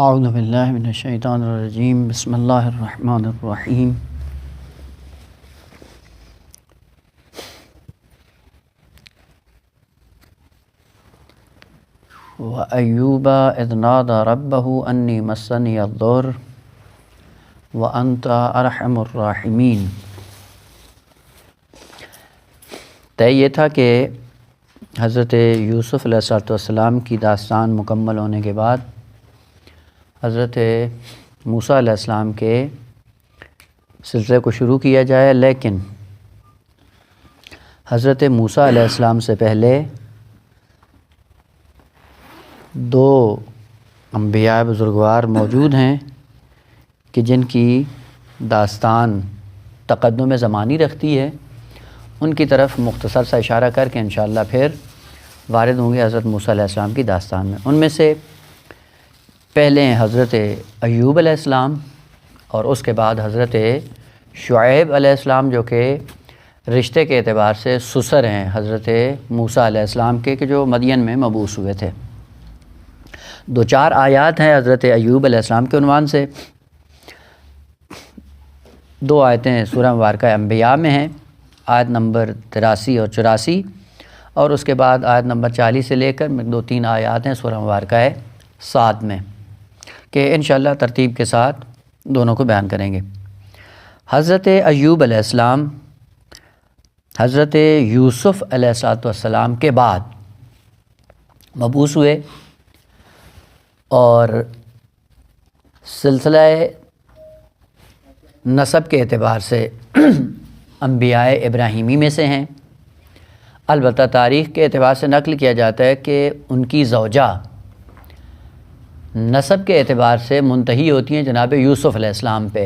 اعوذ باللہ من الشیطان الرجیم بسم اللہ الرحمن الرحیم وَأَيُّوبَ إِذْ نَادَى رَبَّهُ أَنِّي مَسَّنِيَ الضُّرُّ وَأَنْتَ أَرْحَمُ الرَّاحِمِينَ۔ طے یہ تھا کہ حضرت یوسف علیہ السلام کی داستان مکمل ہونے کے بعد حضرت موسیٰ علیہ السلام کے سلسلے کو شروع کیا جائے، لیکن حضرت موسیٰ علیہ السلام سے پہلے دو انبیاء بزرگوار موجود ہیں کہ جن کی داستان تقدم زمانی رکھتی ہے، ان کی طرف مختصر سا اشارہ کر کے انشاءاللہ پھر وارد ہوں گے حضرت موسیٰ علیہ السلام کی داستان میں۔ ان میں سے پہلے ہیں حضرت ایوب علیہ السلام، اور اس کے بعد حضرت شعیب علیہ السلام، جو کہ رشتے کے اعتبار سے سسر ہیں حضرت موسیٰ علیہ السلام کے، کہ جو مدین میں مبعوث ہوئے تھے۔ دو چار آیات ہیں حضرت ایوب علیہ السلام کے عنوان سے، دو آیتیں سورہ مبارکہ انبیاء میں ہیں، آیت نمبر 83 اور 84، اور اس کے بعد آیت نمبر 40 سے لے کر دو تین آیات ہیں سورہ مبارکہ صاد میں، کہ انشاءاللہ ترتیب کے ساتھ دونوں کو بیان کریں گے۔ حضرت ایوب علیہ السلام حضرت یوسف علیہ السلام کے بعد مبعوث ہوئے، اور سلسلہ نسب کے اعتبار سے انبیاء ابراہیمی میں سے ہیں، البتہ تاریخ کے اعتبار سے نقل کیا جاتا ہے کہ ان کی زوجہ نسب کے اعتبار سے منتہی ہوتی ہیں جناب یوسف علیہ السلام پہ،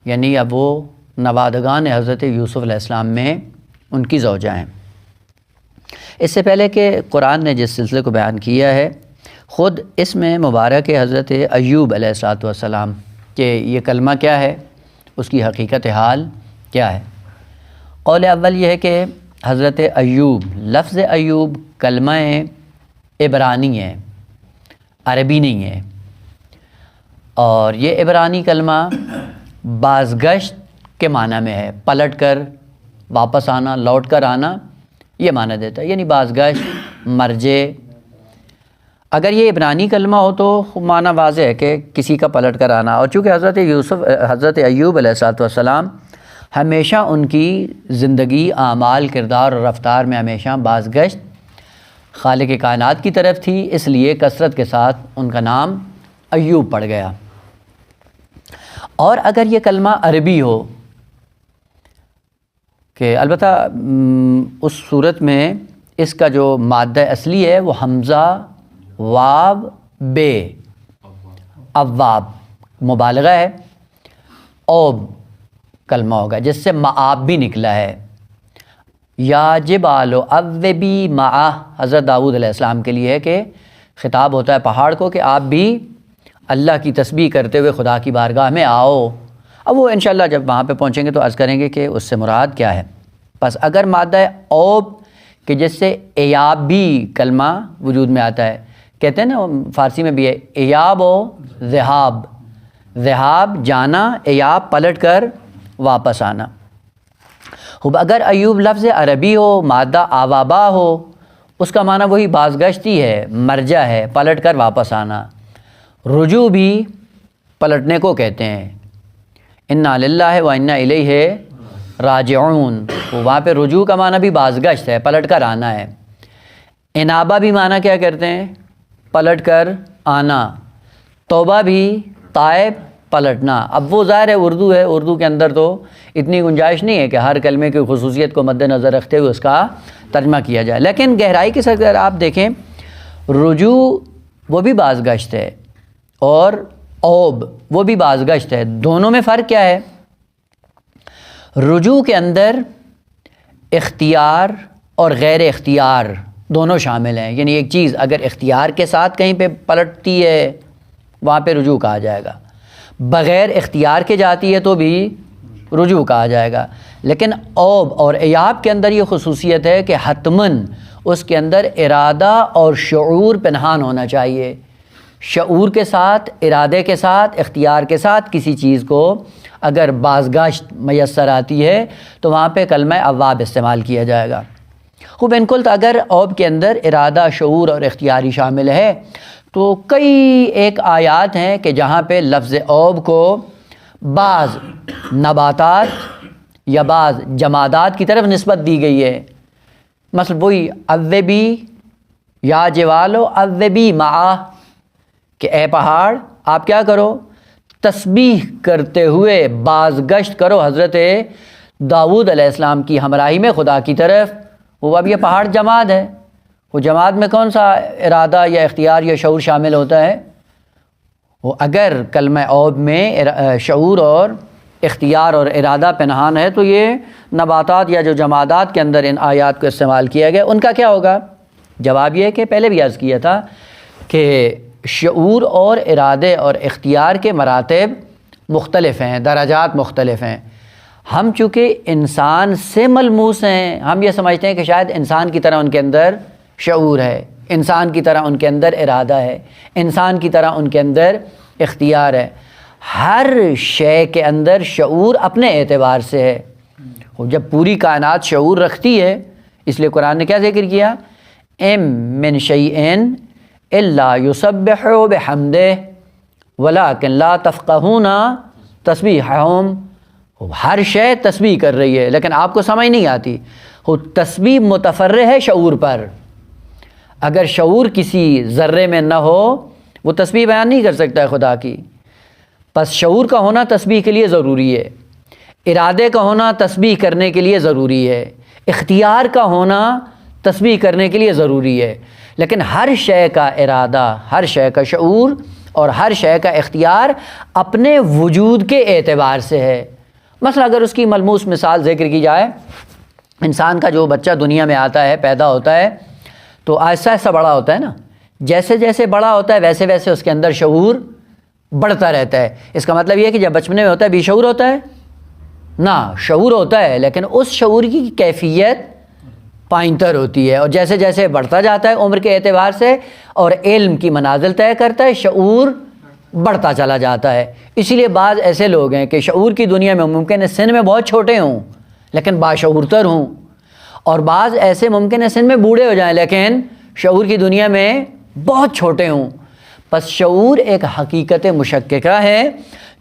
یعنی اب وہ نوادگان حضرت یوسف علیہ السلام میں ان کی زوجہ ہیں۔ اس سے پہلے کہ قرآن نے جس سلسلے کو بیان کیا ہے، خود اس میں مبارک حضرت ایوب علیہ السلام کہ یہ کلمہ کیا ہے، اس کی حقیقت حال کیا ہے۔ قول اول یہ ہے کہ حضرت ایوب، لفظ ایوب کلمہ عبرانی ہے، عربی نہیں ہے، اور یہ عبرانی کلمہ بازگشت کے معنی میں ہے، پلٹ کر واپس آنا، لوٹ کر آنا، یہ معنی دیتا ہے، یعنی بازگشت، مرجع۔ اگر یہ عبرانی کلمہ ہو تو معنی واضح ہے کہ کسی کا پلٹ کر آنا، اور چونکہ حضرت ایوب علیہ السلام ہمیشہ ان کی زندگی، اعمال، کردار اور رفتار میں ہمیشہ بازگشت خالق کائنات کی طرف تھی، اس لیے کثرت کے ساتھ ان کا نام ایوب پڑ گیا۔ اور اگر یہ کلمہ عربی ہو، کہ البتہ اس صورت میں اس کا جو مادہ اصلی ہے وہ حمزہ واو بے، اواب مبالغہ ہے، اوب کلمہ ہوگا جس سے معاب بھی نکلا ہے۔ یا جبال اوبی معاہ، حضرت داؤد علیہ السلام کے لیے ہے کہ خطاب ہوتا ہے پہاڑ کو کہ آپ بھی اللہ کی تسبیح کرتے ہوئے خدا کی بارگاہ میں آؤ۔ اب وہ انشاءاللہ جب وہاں پہ پہنچیں گے تو عرض کریں گے کہ اس سے مراد کیا ہے۔ بس اگر مادہ اوب کہ جس سے ایاب بھی کلمہ وجود میں آتا ہے، کہتے ہیں نا فارسی میں بھی ہے ایاب و ذہاب، ذہاب جانا، ایاب پلٹ کر واپس آنا۔ خوب اگر ایوب لفظ عربی ہو، مادہ آوابا ہو، اس کا معنی وہی بازگشتی ہے، مرجع ہے، پلٹ کر واپس آنا۔ رجوع بھی پلٹنے کو کہتے ہیں، انا للہ و انا الیہ راجعون، وہاں پہ رجوع کا معنی بھی بازگشت ہے، پلٹ کر آنا ہے۔ انابہ بھی معنی کیا کرتے ہیں، پلٹ کر آنا۔ توبہ بھی تائب، پلٹنا۔ اب وہ ظاہر ہے اردو ہے، اردو کے اندر تو اتنی گنجائش نہیں ہے کہ ہر کلمے کی خصوصیت کو مد نظر رکھتے ہوئے اس کا ترجمہ کیا جائے، لیکن گہرائی کے ساتھ اگر آپ دیکھیں، رجوع وہ بھی بازگشت ہے اور اوب وہ بھی بازگشت ہے۔ دونوں میں فرق کیا ہے؟ رجوع کے اندر اختیار اور غیر اختیار دونوں شامل ہیں، یعنی ایک چیز اگر اختیار کے ساتھ کہیں پہ پلٹتی ہے وہاں پہ رجوع کہا جائے گا، بغیر اختیار کے جاتی ہے تو بھی رجوع کہا جائے گا۔ لیکن اوب اور ایاب کے اندر یہ خصوصیت ہے کہ حتماً اس کے اندر ارادہ اور شعور پنہان ہونا چاہیے، شعور کے ساتھ، ارادے کے ساتھ، اختیار کے ساتھ کسی چیز کو اگر بازگشت میسر آتی ہے تو وہاں پہ کلمہ اواب استعمال کیا جائے گا۔ خوب ان کل اگر اوب کے اندر ارادہ، شعور اور اختیاری شامل ہے تو کئی ایک آیات ہیں کہ جہاں پہ لفظ اوب کو بعض نباتات یا بعض جمادات کی طرف نسبت دی گئی ہے۔ مثلا وہی اوبی یا جوالو اوبی معاہ، کہ اے پہاڑ آپ کیا کرو، تسبیح کرتے ہوئے بازگشت کرو حضرت داؤد علیہ السلام کی ہمراہی میں خدا کی طرف۔ وہ اب یہ پہاڑ جماد ہے، وہ جماد میں کون سا ارادہ یا اختیار یا شعور شامل ہوتا ہے؟ وہ اگر کلمہ اوب میں شعور اور اختیار اور ارادہ پنہان ہے تو یہ نباتات یا جو جمادات کے اندر ان آیات کو استعمال کیا گیا ان کا کیا ہوگا؟ جواب یہ ہے کہ پہلے بھی عرض کیا تھا کہ شعور اور ارادے اور اختیار کے مراتب مختلف ہیں، درجات مختلف ہیں۔ ہم چونکہ انسان سے ملموس ہیں، ہم یہ سمجھتے ہیں کہ شاید انسان کی طرح ان کے اندر شعور ہے، انسان کی طرح ان کے اندر ارادہ ہے، انسان کی طرح ان کے اندر اختیار ہے۔ ہر شے کے اندر شعور اپنے اعتبار سے ہے۔ جب پوری کائنات شعور رکھتی ہے، اس لیے قرآن نے کیا ذکر کیا؟ اِم مِّن شَيْءٍ إِلَّا يُسَبِّحُ بِحَمْدِهِ وَلَٰكِن لَا تَفْقَهُونَ تَسْبِيحَهُمْ۔ ہر شے تسبیح کر رہی ہے لیکن آپ کو سمجھ نہیں آتی۔ تسبیح متفرع ہے شعور پر۔ اگر شعور کسی ذرے میں نہ ہو وہ تسبیح بیان نہیں کر سکتا ہے خدا کی۔ پس شعور کا ہونا تسبیح کے لیے ضروری ہے، ارادے کا ہونا تسبیح کرنے کے لیے ضروری ہے، اختیار کا ہونا تسبیح کرنے کے لیے ضروری ہے۔ لیکن ہر شے کا ارادہ، ہر شے کا شعور اور ہر شے کا اختیار اپنے وجود کے اعتبار سے ہے۔ مثلا اگر اس کی ملموس مثال ذکر کی جائے، انسان کا جو بچہ دنیا میں آتا ہے، پیدا ہوتا ہے تو آہستہ آہستہ بڑا ہوتا ہے نا، جیسے جیسے بڑا ہوتا ہے ویسے ویسے اس کے اندر شعور بڑھتا رہتا ہے۔ اس کا مطلب یہ ہے کہ جب بچپنے میں ہوتا ہے بے شعور ہوتا ہے؟ نہ، شعور ہوتا ہے لیکن اس شعور کی کیفیت پائنتر ہوتی ہے، اور جیسے جیسے بڑھتا جاتا ہے عمر کے اعتبار سے اور علم کی منازل طے کرتا ہے، شعور بڑھتا چلا جاتا ہے۔ اسی لیے بعض ایسے لوگ ہیں کہ شعور کی دنیا میں ممکن ہے سن میں بہت چھوٹے ہوں لیکن باشعور تر ہوں، اور بعض ایسے ممکن ہے سن میں بوڑھے ہو جائیں لیکن شعور کی دنیا میں بہت چھوٹے ہوں۔ پس شعور ایک حقیقت مشککہ ہے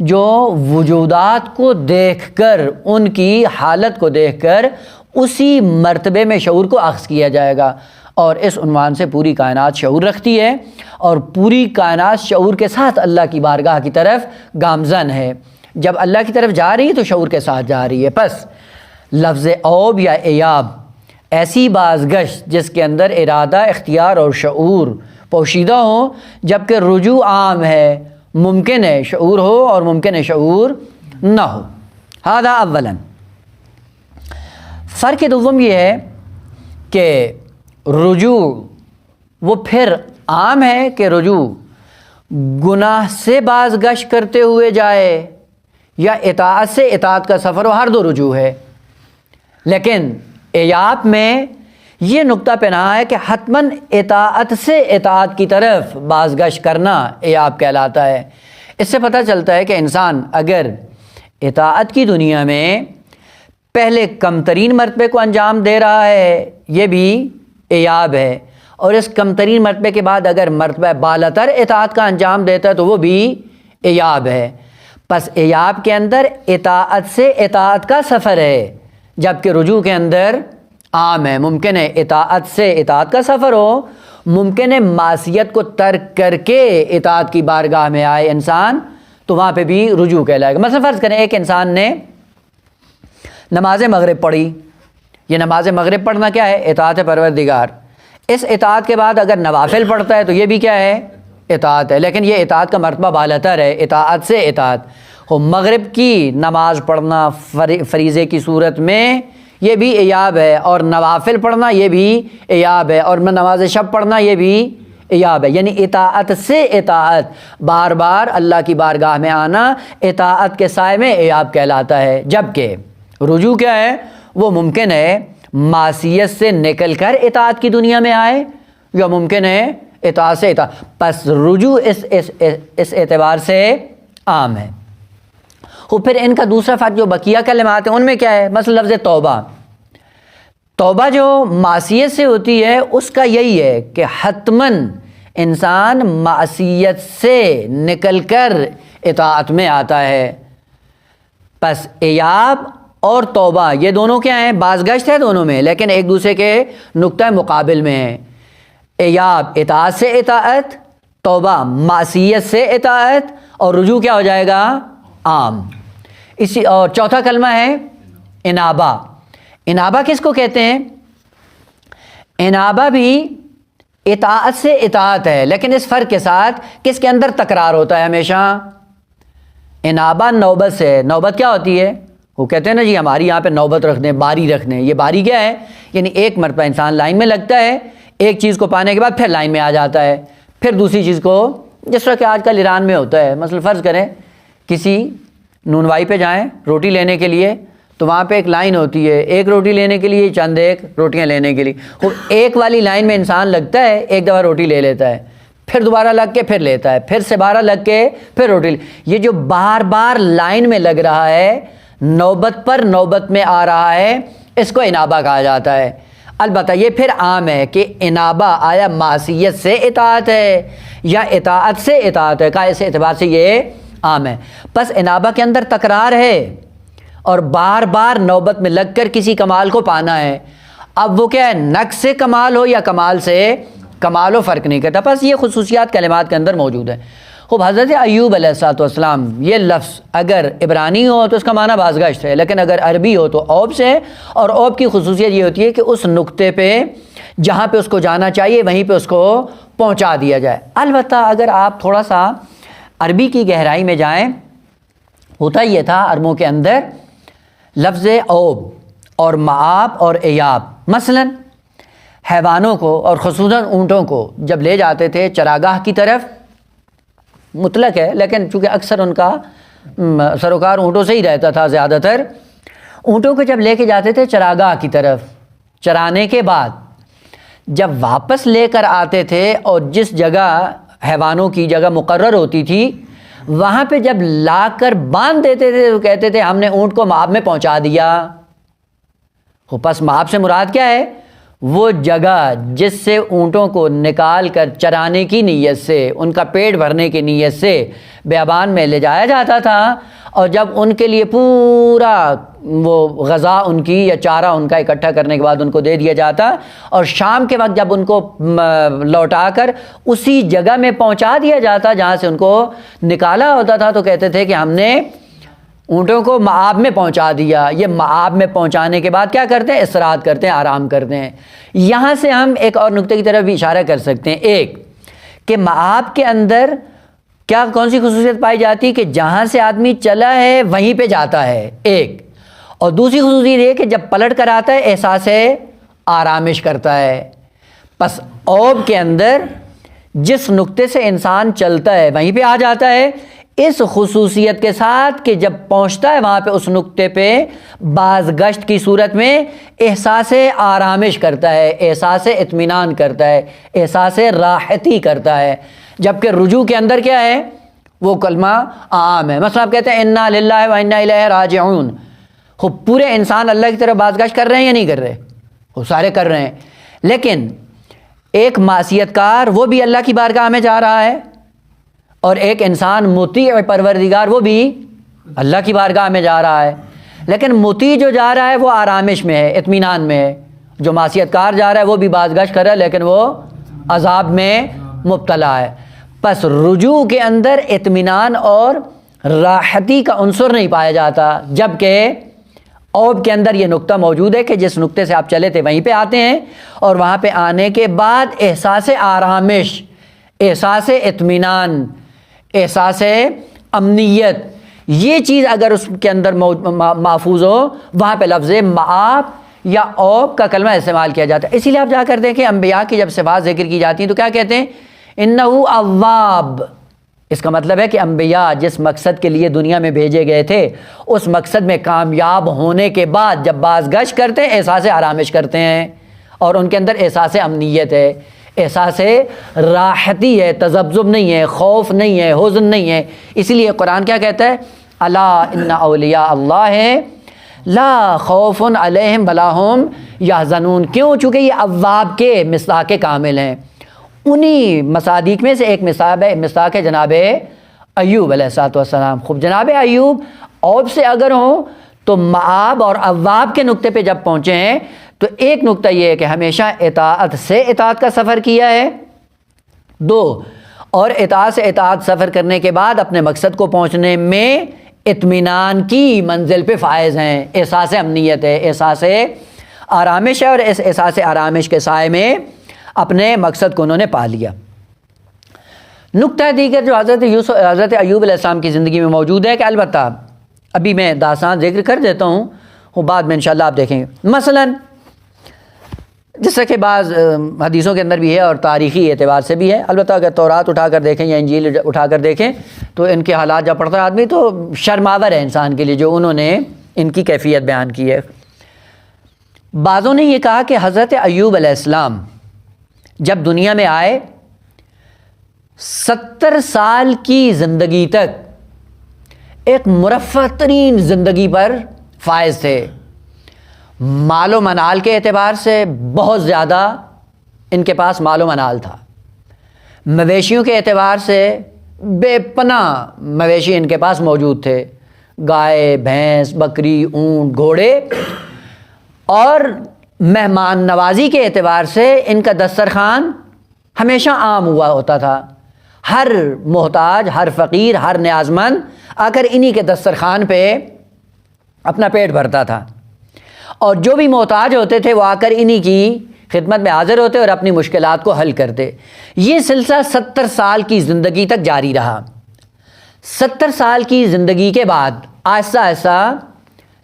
جو وجودات کو دیکھ کر، ان کی حالت کو دیکھ کر اسی مرتبے میں شعور کو اخذ کیا جائے گا، اور اس عنوان سے پوری کائنات شعور رکھتی ہے اور پوری کائنات شعور کے ساتھ اللہ کی بارگاہ کی طرف گامزن ہے۔ جب اللہ کی طرف جا رہی ہے تو شعور کے ساتھ جا رہی ہے۔ پس لفظ اوب یا ایاب ایسی بازگشت جس کے اندر ارادہ، اختیار اور شعور پوشیدہ ہو، جبکہ رجوع عام ہے، ممکن ہے شعور ہو اور ممکن ہے شعور نہ ہو۔ ھذا اولا۔ فرق دوم یہ ہے کہ رجوع وہ پھر عام ہے کہ رجوع گناہ سے بازگشت کرتے ہوئے جائے یا اطاعت سے اطاعت کا سفر ہو، ہر دو رجوع ہے۔ لیکن ایاب میں یہ نقطہ پنہا ہے کہ حتماً اطاعت سے اطاعت کی طرف بازگشت کرنا ایاب کہلاتا ہے۔ اس سے پتہ چلتا ہے کہ انسان اگر اطاعت کی دنیا میں پہلے کم ترین مرتبے کو انجام دے رہا ہے یہ بھی ایاب ہے، اور اس کم ترین مرتبے کے بعد اگر مرتبہ بالاتر اطاعت کا انجام دیتا ہے تو وہ بھی ایاب ہے۔ پس ایاب کے اندر اطاعت سے اطاعت کا سفر ہے، جبکہ رجوع کے اندر عام ہے۔ ممکن ہے اطاعت سے اطاعت کا سفر ہو، ممکن ہے معصیت کو ترک کر کے اطاعت کی بارگاہ میں آئے انسان، تو وہاں پہ بھی رجوع کہلائے گا۔ مثلا فرض کریں ایک انسان نے نماز مغرب پڑھی، یہ نماز مغرب پڑھنا کیا ہے؟ اطاعت پروردگار۔ اس اطاعت کے بعد اگر نوافل پڑھتا ہے تو یہ بھی کیا ہے؟ اطاعت ہے، لیکن یہ اطاعت کا مرتبہ بالاتر ہے اطاعت سے اطاعت۔ مغرب کی نماز پڑھنا فریضے کی صورت میں یہ بھی ایاب ہے، اور نوافل پڑھنا یہ بھی ایاب ہے، اور نماز شب پڑھنا یہ بھی ایاب ہے۔ یعنی اطاعت سے اطاعت، بار بار اللہ کی بارگاہ میں آنا اطاعت کے سائے میں ایاب کہلاتا ہے، جبکہ رجوع کیا ہے؟ وہ ممکن ہے معصیت سے نکل کر اطاعت کی دنیا میں آئے، یا ممکن ہے اطاعت سے اطاعت، پس رجوع اس اعتبار سے عام ہے۔ اور پھر ان کا دوسرا فرق جو بقیہ کلمات ہیں ان میں کیا ہے؟ مثلا لفظ توبہ، توبہ جو معصیت سے ہوتی ہے اس کا یہی ہے کہ حتماً انسان معصیت سے نکل کر اطاعت میں آتا ہے۔ پس ایاب اور توبہ یہ دونوں کیا ہیں؟ بازگشت ہے دونوں میں، لیکن ایک دوسرے کے نقطہ مقابل میں ہیں۔ ایاب اطاعت سے اطاعت، توبہ معصیت سے اطاعت، اور رجوع کیا ہو جائے گا؟ عام۔ اسی اور چوتھا کلمہ ہے انابہ۔ انابہ کس کو کہتے ہیں؟ انابہ بھی اطاعت سے اطاعت ہے، لیکن اس فرق کے ساتھ کس کے اندر تکرار ہوتا ہے ہمیشہ؟ انابہ نوبت سے۔ نوبت کیا ہوتی ہے؟ وہ کہتے ہیں نا جی ہماری یہاں پہ نوبت رکھ دیں، باری رکھ دیں۔ یہ باری کیا ہے؟ یعنی ایک مرتبہ انسان لائن میں لگتا ہے، ایک چیز کو پانے کے بعد پھر لائن میں آ جاتا ہے، پھر دوسری چیز کو، جس طرح کہ آج کل ایران میں ہوتا ہے۔ مثلا فرض کریں کسی نونوائی پہ جائیں روٹی لینے کے لیے، تو وہاں پہ ایک لائن ہوتی ہے، ایک روٹی لینے کے لیے چند ایک روٹیاں لینے کے لیے، وہ ایک والی لائن میں انسان لگتا ہے، ایک دفعہ روٹی لے لیتا ہے، پھر دوبارہ لگ کے پھر لیتا ہے، پھر سے بارہ لگ کے پھر روٹی یہ جو بار بار لائن میں لگ رہا ہے، نوبت پر نوبت میں آ رہا ہے، اس کو انابہ کہا جاتا ہے۔ البتہ یہ پھر عام ہے کہ انابہ آیا معصیت سے اطاعت ہے یا اطاعت سے اطاعت ہے، کا اس اعتبار سے یہ عام ہے۔ پس انابہ کے اندر تکرار ہے اور بار بار نوبت میں لگ کر کسی کمال کو پانا ہے۔ اب وہ کیا ہے؟ نقص سے کمال ہو یا کمال سے کمال ہو، فرق نہیں کرتا۔ بس یہ خصوصیات کلمات کے اندر موجود ہے۔ خوب حضرت ایوب علیہ السلام یہ لفظ اگر عبرانی ہو تو اس کا معنی بازگشت ہے، لیکن اگر عربی ہو تو اوب سے، اور اوب کی خصوصیت یہ ہوتی ہے کہ اس نقطے پہ جہاں پہ اس کو جانا چاہیے وہیں پہ اس کو پہنچا دیا جائے۔ البتہ اگر آپ تھوڑا سا عربی کی گہرائی میں جائیں، ہوتا یہ تھا عربوں کے اندر لفظ اوب اور معاب اور ایاب، مثلا حیوانوں کو اور خصوصاً اونٹوں کو جب لے جاتے تھے چراگاہ کی طرف، مطلق ہے لیکن چونکہ اکثر ان کا سروکار اونٹوں سے ہی رہتا تھا، زیادہ تر اونٹوں کو جب لے کے جاتے تھے چراگاہ کی طرف، چرانے کے بعد جب واپس لے کر آتے تھے اور جس جگہ حیوانوں کی جگہ مقرر ہوتی تھی وہاں پہ جب لا کر باندھ دیتے تھے تو کہتے تھے ہم نے اونٹ کو مآب میں پہنچا دیا۔ پس مآب سے مراد کیا ہے؟ وہ جگہ جس سے اونٹوں کو نکال کر چرانے کی نیت سے، ان کا پیٹ بھرنے کی نیت سے بیابان میں لے جایا جاتا تھا، اور جب ان کے لیے پورا وہ غذا ان کی یا چارہ ان کا اکٹھا کرنے کے بعد ان کو دے دیا جاتا، اور شام کے وقت جب ان کو لوٹا کر اسی جگہ میں پہنچا دیا جاتا جہاں سے ان کو نکالا ہوتا تھا، تو کہتے تھے کہ ہم نے اونٹوں کو مآب میں پہنچا دیا۔ یہ مآب میں پہنچانے کے بعد کیا کرتے ہیں؟ استراحت کرتے ہیں، آرام کرتے ہیں۔ یہاں سے ہم ایک اور نقطے کی طرف بھی اشارہ کر سکتے ہیں، ایک کہ مآب کے اندر کیا کون سی خصوصیت پائی جاتی ہے کہ جہاں سے آدمی چلا ہے وہیں پہ جاتا ہے، ایک، اور دوسری خصوصیت یہ کہ جب پلٹ کر آتا ہے احساس آرامش کرتا ہے۔ پس اوب کے اندر جس نقطے سے انسان چلتا ہے وہیں پہ آ جاتا ہے، اس خصوصیت کے ساتھ کہ جب پہنچتا ہے وہاں پہ اس نقطے پہ باز گشت کی صورت میں احساس آرامش کرتا ہے، احساس اطمینان کرتا ہے، احساس راحتی کرتا ہے۔ جبکہ رجوع کے اندر کیا ہے؟ وہ کلمہ عام ہے۔ مثلا آپ کہتے ہیں انا للہ و انا الیہ راجعون، خب پورے انسان اللہ کی طرف باز گشت کر رہے ہیں یا نہیں کر رہے؟ وہ سارے کر رہے ہیں، لیکن ایک معصیت کار وہ بھی اللہ کی بارگاہ میں جا رہا ہے، اور ایک انسان مطیع پروردگار وہ بھی اللہ کی بارگاہ میں جا رہا ہے۔ لیکن مطیع جو جا رہا ہے وہ آرامش میں ہے، اطمینان میں ہے، جو معصیت کار جا رہا ہے وہ بھی بازگشت کر رہا ہے لیکن وہ عذاب میں مبتلا ہے۔ پس رجوع کے اندر اطمینان اور راحتی کا عنصر نہیں پایا جاتا، جبکہ اوب کے اندر یہ نقطہ موجود ہے کہ جس نقطے سے آپ چلے تھے وہیں پہ آتے ہیں، اور وہاں پہ آنے کے بعد احساس آرامش، احساس اطمینان، احساس امنیت، یہ چیز اگر اس کے اندر محفوظ ہو، وہاں پہ لفظ مآب یا اوب کا کلمہ استعمال کیا جاتا ہے۔ اسی لیے آپ جا کر دیکھیں انبیاء کی جب صفات ذکر کی جاتی ہیں تو کیا کہتے ہیں؟ انہو اواب۔ اس کا مطلب ہے کہ انبیاء جس مقصد کے لیے دنیا میں بھیجے گئے تھے اس مقصد میں کامیاب ہونے کے بعد جب باز گشت کرتے ہیں احساس آرامش کرتے ہیں، اور ان کے اندر احساس امنیت ہے، احساس راحتی ہے، تذبذب نہیں ہے، خوف نہیں ہے، حزن نہیں ہے. اسی لیے قرآن کیا کہتا ہے؟ الا ان اولیاء اللہ لا خوف علیہم ولا هم یحزنون. کیوں؟ چونکہ یہ اواب کے مصداق کامل ہیں. انہی مصادیق میں سے ایک مصداق ہے جناب ایوب علیہ السلام. خوب جناب ایوب عوب سے اگر ہوں تو معاب اور اواب کے نقطے پہ جب پہنچے ہیں تو ایک نقطہ یہ ہے کہ ہمیشہ اطاعت سے اطاعت کا سفر کیا ہے. 2 اور اطاعت سے اطاعت سفر کرنے کے بعد اپنے مقصد کو پہنچنے میں اطمینان کی منزل پہ فائز ہیں. احساس امنیت ہے، احساس آرامش ہے، اور اس احساس آرامش کے سائے میں اپنے مقصد کو انہوں نے پا لیا. نقطہ دیگر جو حضرت ایوب علیہ السلام کی زندگی میں موجود ہے کہ البتہ ابھی میں داستان ذکر کر دیتا ہوں، وہ بعد میں انشاءاللہ آپ دیکھیں گے. مثلاً جس طرح کہ بعض حدیثوں کے اندر بھی ہے اور تاریخی اعتبار سے بھی ہے. البتہ اگر تورات اٹھا کر دیکھیں یا انجیل اٹھا کر دیکھیں تو ان کے حالات جب پڑھتا ہے آدمی تو شرماور ہے انسان کے لیے جو انہوں نے ان کی کیفیت بیان کی ہے. بعضوں نے یہ کہا کہ حضرت ایوب علیہ السلام جب دنیا میں آئے 70 سال کی زندگی تک ایک مرفہ ترین زندگی پر فائز تھے. مال و منال کے اعتبار سے بہت زیادہ ان کے پاس مال و منال تھا. مویشیوں کے اعتبار سے بے پناہ مویشی ان کے پاس موجود تھے، گائے، بھینس، بکری، اونٹ، گھوڑے. اور مہمان نوازی کے اعتبار سے ان کا دسترخوان ہمیشہ عام ہوا ہوتا تھا. ہر محتاج، ہر فقیر، ہر نیاز مند آ کر انہی کے دسترخوان پہ اپنا پیٹ بھرتا تھا، اور جو بھی محتاج ہوتے تھے وہ آ کر انہی کی خدمت میں حاضر ہوتے اور اپنی مشکلات کو حل کرتے. یہ سلسلہ 70 سال کی زندگی تک جاری رہا. 70 سال کی زندگی کے بعد آہستہ آہستہ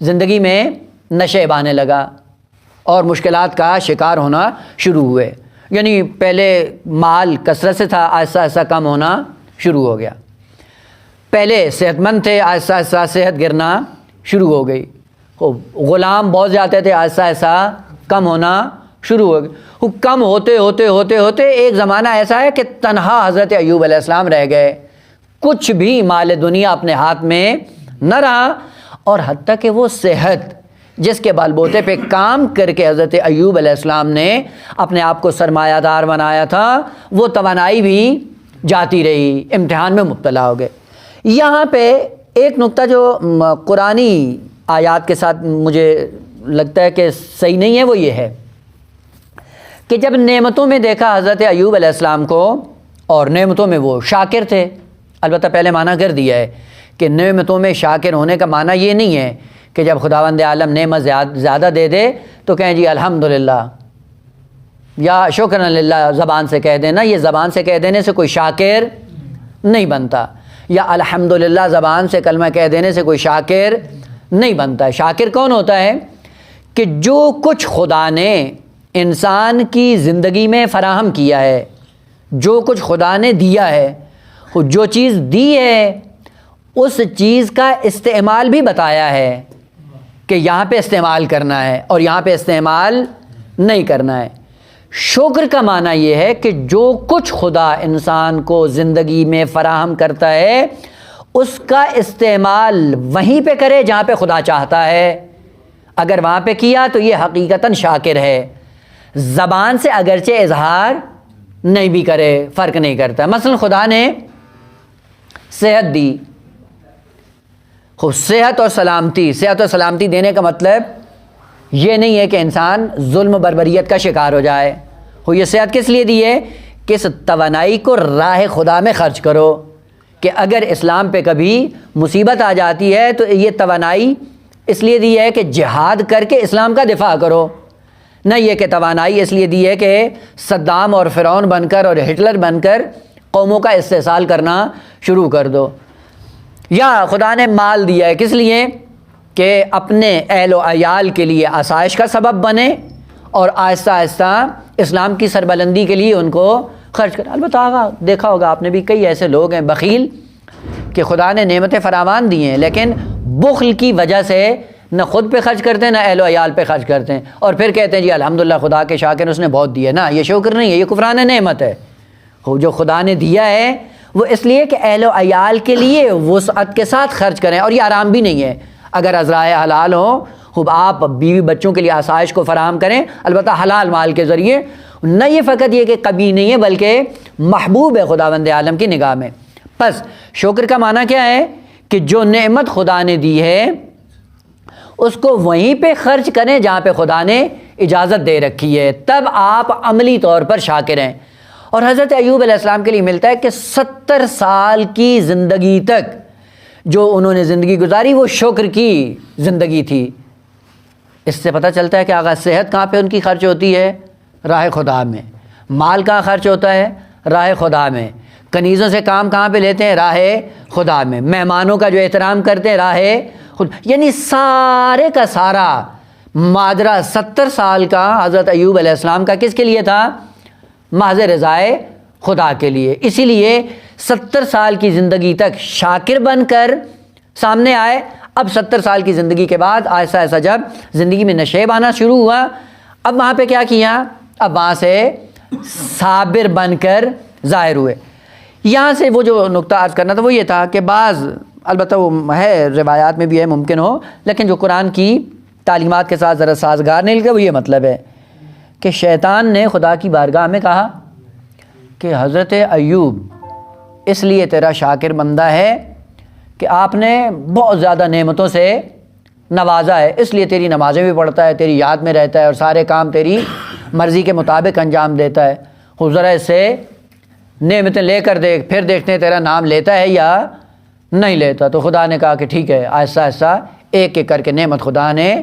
زندگی میں نشیب آنے لگا اور مشکلات کا شکار ہونا شروع ہوئے. یعنی پہلے مال کثرت سے تھا، آہستہ آہستہ کم ہونا شروع ہو گیا. پہلے صحت مند تھے، آہستہ آہستہ صحت گرنا شروع ہو گئی. غلام بہت زیادہ تھے، آہستہ آہستہ کم ہونا شروع ہو گئے. کم ہوتے ہوتے ہوتے ہوتے ایک زمانہ ایسا ہے کہ تنہا حضرت ایوب علیہ السلام رہ گئے. کچھ بھی مال دنیا اپنے ہاتھ میں نہ رہا، اور حتیٰ کہ وہ صحت جس کے بال بوتے پہ کام کر کے حضرت ایوب علیہ السلام نے اپنے آپ کو سرمایہ دار بنایا تھا، وہ توانائی بھی جاتی رہی، امتحان میں مبتلا ہو گئے. یہاں پہ ایک نقطہ جو قرآنی آیات کے ساتھ مجھے لگتا ہے کہ صحیح نہیں ہے، وہ یہ ہے کہ جب نعمتوں میں دیکھا حضرت ایوب علیہ السلام کو، اور نعمتوں میں وہ شاکر تھے. البتہ پہلے معنی کر دیا ہے کہ نعمتوں میں شاکر ہونے کا معنی یہ نہیں ہے کہ جب خداوند عالم نعمت زیادہ دے دے تو کہیں جی الحمدللہ یا شکرا للہ زبان سے کہہ دینا. یہ زبان سے کہہ دینے سے کوئی شاکر نہیں بنتا، یا الحمدللہ زبان سے کلمہ کہہ دینے سے کوئی شاکر نہیں بنتا. شاکر کون ہوتا ہے؟ کہ جو کچھ خدا نے انسان کی زندگی میں فراہم کیا ہے، جو کچھ خدا نے دیا ہے، جو چیز دی ہے اس چیز کا استعمال بھی بتایا ہے کہ یہاں پہ استعمال کرنا ہے اور یہاں پہ استعمال نہیں کرنا ہے. شکر کا معنی یہ ہے کہ جو کچھ خدا انسان کو زندگی میں فراہم کرتا ہے اس کا استعمال وہیں پہ کرے جہاں پہ خدا چاہتا ہے. اگر وہاں پہ کیا تو یہ حقیقتاً شاکر ہے. زبان سے اگرچہ اظہار نہیں بھی کرے فرق نہیں کرتا. مثلا خدا نے صحت دی، صحت اور سلامتی دینے کا مطلب یہ نہیں ہے کہ انسان ظلم و بربریت کا شکار ہو جائے. یہ صحت کس لیے دی ہے؟ کہ اس توانائی کو راہ خدا میں خرچ کرو، کہ اگر اسلام پہ کبھی مصیبت آ جاتی ہے تو یہ توانائی اس لیے دی ہے کہ جہاد کر کے اسلام کا دفاع کرو، نہ یہ کہ توانائی اس لیے دی ہے کہ صدام اور فرعون بن کر اور ہٹلر بن کر قوموں کا استحصال کرنا شروع کر دو. یا خدا نے مال دیا ہے کس لیے؟ کہ اپنے اہل و عیال کے لیے آسائش کا سبب بنے اور آہستہ آہستہ اسلام کی سربلندی کے لیے ان کو خرچ کرے. البتہ دیکھا ہوگا آپ نے بھی کئی ایسے لوگ ہیں بخیل کہ خدا نے نعمتیں فراوان دی ہیں لیکن بخل کی وجہ سے نہ خود پہ خرچ کرتے ہیں نہ اہل و عیال پہ خرچ کرتے ہیں، اور پھر کہتے ہیں جی الحمدللہ خدا کے شاکر اس نے بہت دیا. نا، یہ شکر نہیں ہے، یہ کفران نعمت ہے. جو خدا نے دیا ہے وہ اس لیے کہ اہل و عیال کے لیے وسعت کے ساتھ خرچ کریں، اور یہ آرام بھی نہیں ہے. اگر ازرائے حلال ہوں، خوب آپ بیوی بچوں کے لیے آسائش کو فراہم کریں، البتہ حلال مال کے ذریعے. نہ یہ فقط یہ کہ کبھی نہیں ہے بلکہ محبوب ہے خداوند عالم کی نگاہ میں. پس شکر کا معنی کیا ہے کہ جو نعمت خدا نے دی ہے اس کو وہیں پہ خرچ کریں جہاں پہ خدا نے اجازت دے رکھی ہے، تب آپ عملی طور پر شاکر ہیں. اور حضرت ایوب علیہ السلام کے لیے ملتا ہے کہ 70 سال کی زندگی تک جو انہوں نے زندگی گزاری وہ شکر کی زندگی تھی. اس سے پتہ چلتا ہے کہ آغاز صحت کہاں پہ ان کی خرچ ہوتی ہے؟ راہ خدا میں. مال کہاں خرچ ہوتا ہے؟ راہ خدا میں. کنیزوں سے کام کہاں پہ لیتے ہیں؟ راہ خدا میں. مہمانوں کا جو احترام کرتے ہیں راہ خدا. یعنی سارے کا سارا ماجرا 70 سال کا حضرت ایوب علیہ السلام کا کس کے لیے تھا؟ محض رضائے خدا کے لیے. اسی لیے 70 سال کی زندگی تک شاکر بن کر سامنے آئے. اب 70 سال کی زندگی کے بعد ایسا ایسا جب زندگی میں نشیب آنا شروع ہوا، اب وہاں پہ کیا کیا؟ اب وہاں سے صابر بن کر ظاہر ہوئے. یہاں سے وہ جو نقطہ عرض کرنا تھا وہ یہ تھا کہ بعض، البتہ وہ ہے روایات میں بھی ہے، ممکن ہو، لیکن جو قرآن کی تعلیمات کے ساتھ ذرا سازگار نہیں لگا وہ یہ مطلب ہے کہ شیطان نے خدا کی بارگاہ میں کہا کہ حضرت ایوب اس لیے تیرا شاکر بندہ ہے کہ آپ نے بہت زیادہ نعمتوں سے نوازا ہے، اس لیے تیری نمازیں بھی پڑھتا ہے، تیری یاد میں رہتا ہے اور سارے کام تیری مرضی کے مطابق انجام دیتا ہے. خود ذرا اس سے نعمتیں لے کر دیکھ، پھر دیکھتے ہیں تیرا نام لیتا ہے یا نہیں لیتا. تو خدا نے کہا کہ ٹھیک ہے. آہستہ آہستہ ایک ایک کر کے نعمت خدا نے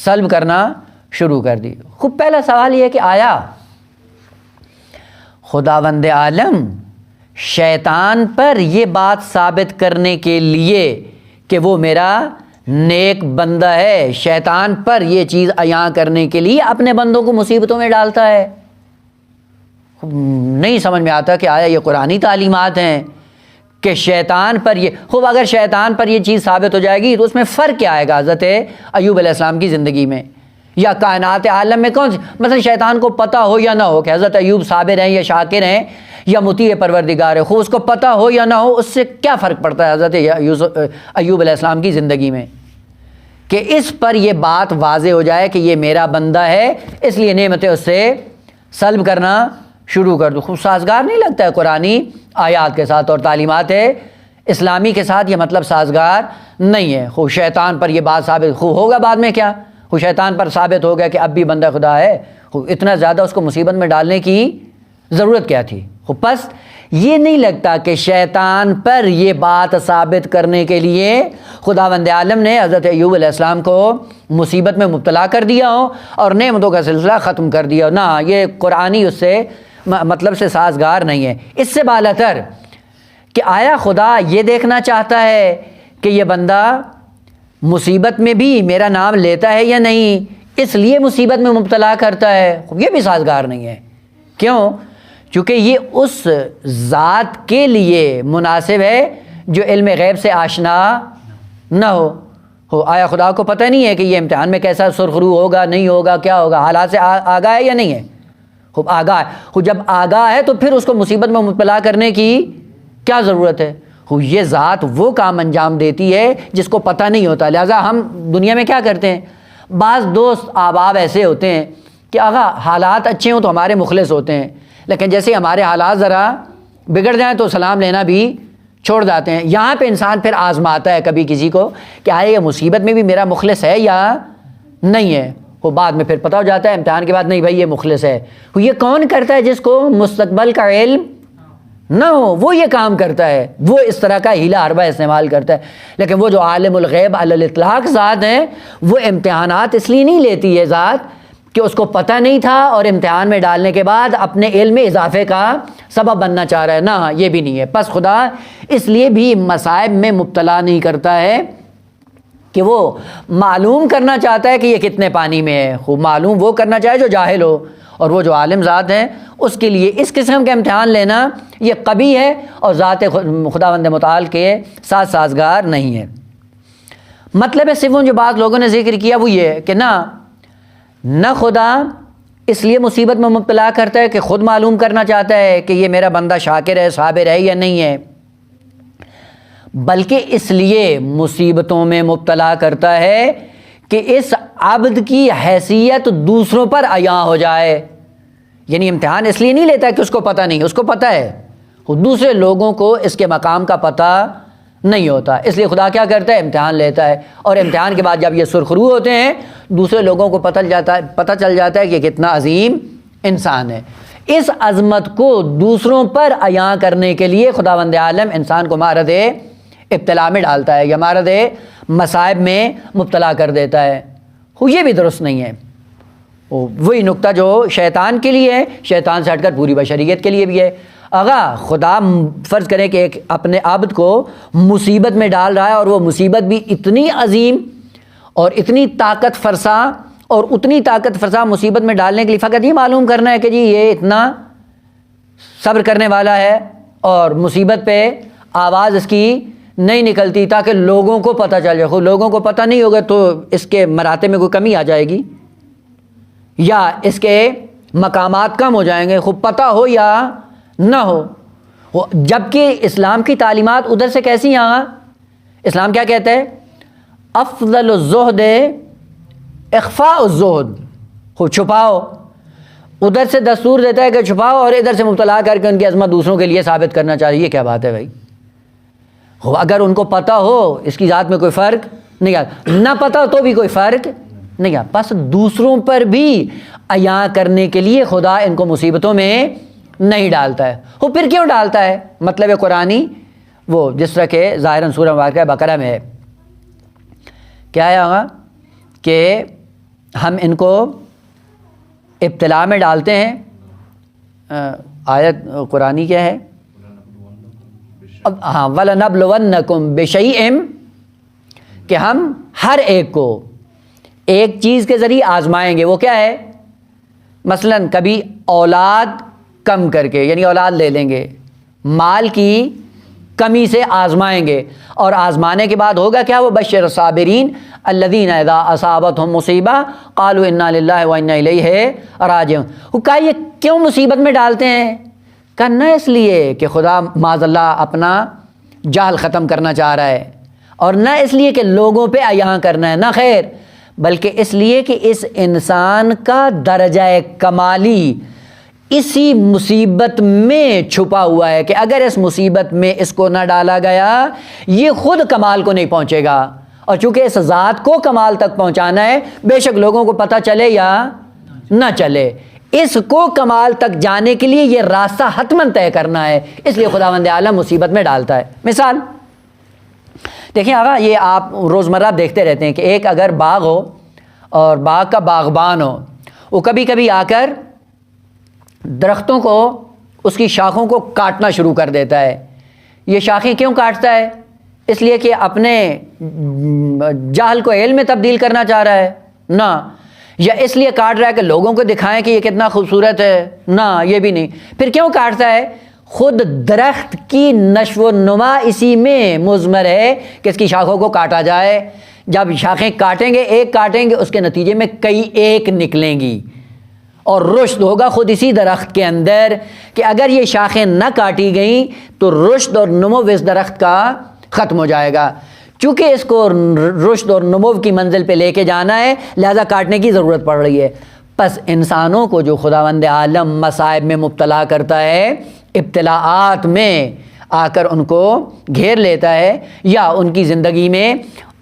سلب کرنا شروع کر دی. خوب پہلا سوال یہ ہے کہ آیا خداوند عالم شیطان پر یہ بات ثابت کرنے کے لیے کہ وہ میرا نیک بندہ ہے، شیطان پر یہ چیز عیاں کرنے کے لیے اپنے بندوں کو مصیبتوں میں ڈالتا ہے؟ نہیں سمجھ میں آتا کہ آیا یہ قرآنی تعلیمات ہیں کہ شیطان پر یہ، خوب اگر شیطان پر یہ چیز ثابت ہو جائے گی تو اس میں فرق کیا آئے گا حضرت ایوب علیہ السلام کی زندگی میں یا کائنات عالم میں؟ کون سی مثلا شیطان کو پتہ ہو یا نہ ہو کہ حضرت ایوب صابر ہیں یا شاکر ہیں یا مطیع پروردگار ہے، خوب اس کو پتہ ہو یا نہ ہو، اس سے کیا فرق پڑتا ہے حضرت ایوب علیہ السلام کی زندگی میں کہ اس پر یہ بات واضح ہو جائے کہ یہ میرا بندہ ہے، اس لیے نعمتیں اس سے سلب کرنا شروع کر دو. خوب سازگار نہیں لگتا ہے قرآنی آیات کے ساتھ اور تعلیمات اسلامی کے ساتھ؟ یہ مطلب سازگار نہیں ہے. خوب شیطان پر یہ بات ثابت خوب ہوگا بعد میں کیا؟ خوب شیطان پر ثابت ہو گیا کہ اب بھی بندہ خدا ہے، خوب اتنا زیادہ اس کو مصیبت میں ڈالنے کی ضرورت کیا تھی؟ خوب پس یہ نہیں لگتا کہ شیطان پر یہ بات ثابت کرنے کے لیے خداوند عالم نے حضرت ایوب علیہ السلام کو مصیبت میں مبتلا کر دیا ہو اور نعمتوں کا سلسلہ ختم کر دیا ہو. نہ، یہ قرآنی اس سے مطلب سے سازگار نہیں ہے. اس سے بالاتر کہ آیا خدا یہ دیکھنا چاہتا ہے کہ یہ بندہ مصیبت میں بھی میرا نام لیتا ہے یا نہیں، اس لیے مصیبت میں مبتلا کرتا ہے؟ یہ بھی سازگار نہیں ہے. کیوں؟ چونکہ یہ اس ذات کے لیے مناسب ہے جو علم غیب سے آشنا نہ ہو. آیا خدا کو پتہ نہیں ہے کہ یہ امتحان میں کیسا سرخرو ہوگا، نہیں ہوگا، کیا ہوگا؟ حالات سے آگاہ ہے یا نہیں ہے؟ خوب آگاہ ہے. جب آگاہ ہے تو پھر اس کو مصیبت میں مبتلا کرنے کی کیا ضرورت ہے؟ یہ ذات وہ کام انجام دیتی ہے جس کو پتہ نہیں ہوتا. لہٰذا ہم دنیا میں کیا کرتے ہیں، بعض دوست احباب ایسے ہوتے ہیں کہ آغا حالات اچھے ہوں تو ہمارے مخلص ہوتے ہیں، لیکن جیسے ہمارے حالات ذرا بگڑ جائیں تو سلام لینا بھی چھوڑ جاتے ہیں. یہاں پہ انسان پھر آزماتا ہے کبھی کسی کو کہ آئے یہ مصیبت میں بھی میرا مخلص ہے یا نہیں ہے. وہ بعد میں پھر پتہ ہو جاتا ہے امتحان کے بعد، نہیں بھائی یہ مخلص ہے. یہ کون کرتا ہے؟ جس کو مستقبل کا علم نہ ہو وہ یہ کام کرتا ہے، وہ اس طرح کا ہیلہ حربہ استعمال کرتا ہے. لیکن وہ جو عالم الغیب علی الاطلاق ذات ہیں وہ امتحانات اس لیے نہیں لیتی ہے ذات کہ اس کو پتہ نہیں تھا اور امتحان میں ڈالنے کے بعد اپنے علم میں اضافے کا سبب بننا چاہ رہا ہے. نہ، یہ بھی نہیں ہے. پس خدا اس لیے بھی مصائب میں مبتلا نہیں کرتا ہے کہ وہ معلوم کرنا چاہتا ہے کہ یہ کتنے پانی میں ہے. خوب معلوم وہ کرنا چاہے جو جاہل ہو، اور وہ جو عالم ذات ہیں اس کے لیے اس قسم کا امتحان لینا یہ قبیح ہے اور ذات خداوند متعال کے ساتھ سازگار نہیں ہے. مطلب ہے صرف جو بعض لوگوں نے ذکر کیا وہ یہ ہے کہ نہ خدا اس لیے مصیبت میں مبتلا کرتا ہے کہ خود معلوم کرنا چاہتا ہے کہ یہ میرا بندہ شاکر ہے، صابر ہے یا نہیں ہے، بلکہ اس لیے مصیبتوں میں مبتلا کرتا ہے کہ اس عبد کی حیثیت دوسروں پر عیاں ہو جائے. یعنی امتحان اس لیے نہیں لیتا کہ اس کو پتہ نہیں، اس کو پتہ ہے، دوسرے لوگوں کو اس کے مقام کا پتہ نہیں ہوتا، اس لیے خدا کیا کرتا ہے؟ امتحان لیتا ہے، اور امتحان کے بعد جب یہ سرخرو ہوتے ہیں دوسرے لوگوں کو پتہ چل جاتا ہے کہ کتنا عظیم انسان ہے. اس عظمت کو دوسروں پر عیاں کرنے کے لیے خداوند عالم انسان کو مارد ابتلا میں ڈالتا ہے یا مارد مصائب میں مبتلا کر دیتا ہے. یہ بھی درست نہیں ہے. وہی نقطہ جو شیطان کے لیے ہے، شیطان سے ہٹ کر پوری بشریت کے لیے بھی ہے. اگر خدا فرض کرے کہ ایک اپنے عبد کو مصیبت میں ڈال رہا ہے، اور وہ مصیبت بھی اتنی عظیم اور اتنی طاقت فرسا، اور اتنی طاقت فرسا مصیبت میں ڈالنے کے لیے فقط یہ معلوم کرنا ہے کہ جی یہ اتنا صبر کرنے والا ہے، اور مصیبت پہ آواز اس کی نہیں نکلتی تاکہ لوگوں کو پتہ چل جائے. لوگوں کو پتہ نہیں ہوگا تو اس کے مراتب میں کوئی کمی آ جائے گی یا اس کے مقامات کم ہو جائیں گے، خود پتہ ہو یا نہ ہو. جبکہ اسلام کی تعلیمات ادھر سے کیسی ہیں؟ اسلام کیا کہتا ہے؟ افضل الزہد اخفاء الزہد، خود چھپاؤ. ادھر سے دستور دیتا ہے کہ چھپاؤ، اور ادھر سے مبتلا کر کے ان کی عظمت دوسروں کے لیے ثابت کرنا چاہیے. یہ کیا بات ہے بھائی؟ اگر ان کو پتہ ہو اس کی ذات میں کوئی فرق نہیں آتا، نہ پتہ ہو تو بھی کوئی فرق نہیں آتا. بس دوسروں پر بھی عیاں کرنے کے لیے خدا ان کو مصیبتوں میں نہیں ڈالتا ہے. وہ پھر کیوں ڈالتا ہے؟ مطلب قرآنی وہ جس طرح کہ ظاہراً سورہ مبارکہ بقرہ میں ہے. کیا ہے ہوگا کہ ہم ان کو ابتلا میں ڈالتے ہیں. آیت قرآنی کیا ہے؟ ہاں، وَلَنَبْلُوَنَّكُمْ بِشَيْءٍ، کہ ہم ہر ایک کو ایک چیز کے ذریعے آزمائیں گے. وہ کیا ہے؟ مثلا کبھی اولاد کم کر کے، یعنی اولاد لے لیں گے، مال کی کمی سے آزمائیں گے، اور آزمانے کے بعد ہوگا کیا؟ وہ بشر الصابرین الذین اذا اصابتہم مصیبہ قالوا انا للہ وانا الیہ راجعون. کہا یہ کیوں مصیبت میں ڈالتے ہیں؟ کہ نہ اس لیے کہ خدا معاذ اللہ اپنا جہل ختم کرنا چاہ رہا ہے، اور نہ اس لیے کہ لوگوں پہ عیاں کرنا ہے، نہ خیر، بلکہ اس لیے کہ اس انسان کا درجہ کمالی اسی مصیبت میں چھپا ہوا ہے کہ اگر اس مصیبت میں اس کو نہ ڈالا گیا یہ خود کمال کو نہیں پہنچے گا. اور چونکہ اس ذات کو کمال تک پہنچانا ہے، بے شک لوگوں کو پتہ چلے یا نہ چلے، اس کو کمال تک جانے کے لیے یہ راستہ حتماً طے کرنا ہے. اس لیے خداوند عالم مصیبت میں ڈالتا ہے. مثال دیکھیں آقا، یہ آپ روزمرہ دیکھتے رہتے ہیں کہ ایک اگر باغ ہو اور باغ کا باغبان ہو، وہ کبھی کبھی آ کر درختوں کو، اس کی شاخوں کو کاٹنا شروع کر دیتا ہے. یہ شاخیں کیوں کاٹتا ہے؟ اس لیے کہ اپنے جہل کو علم میں تبدیل کرنا چاہ رہا ہے؟ نہ. یا اس لیے کاٹ رہا ہے کہ لوگوں کو دکھائیں کہ یہ کتنا خوبصورت ہے؟ نہ، یہ بھی نہیں. پھر کیوں کاٹتا ہے؟ خود درخت کی نشو و نما اسی میں مضمر ہے کہ اس کی شاخوں کو کاٹا جائے. جب شاخیں کاٹیں گے، ایک کاٹیں گے، اس کے نتیجے میں کئی ایک نکلیں گی، اور رشد ہوگا خود اسی درخت کے اندر. کہ اگر یہ شاخیں نہ کاٹی گئیں تو رشد اور نمو اس درخت کا ختم ہو جائے گا. چونکہ اس کو رشد اور نمو کی منزل پہ لے کے جانا ہے، لہذا کاٹنے کی ضرورت پڑ رہی ہے. پس انسانوں کو جو خداوند عالم مصائب میں مبتلا کرتا ہے، ابتلاءات میں آ کر ان کو گھیر لیتا ہے، یا ان کی زندگی میں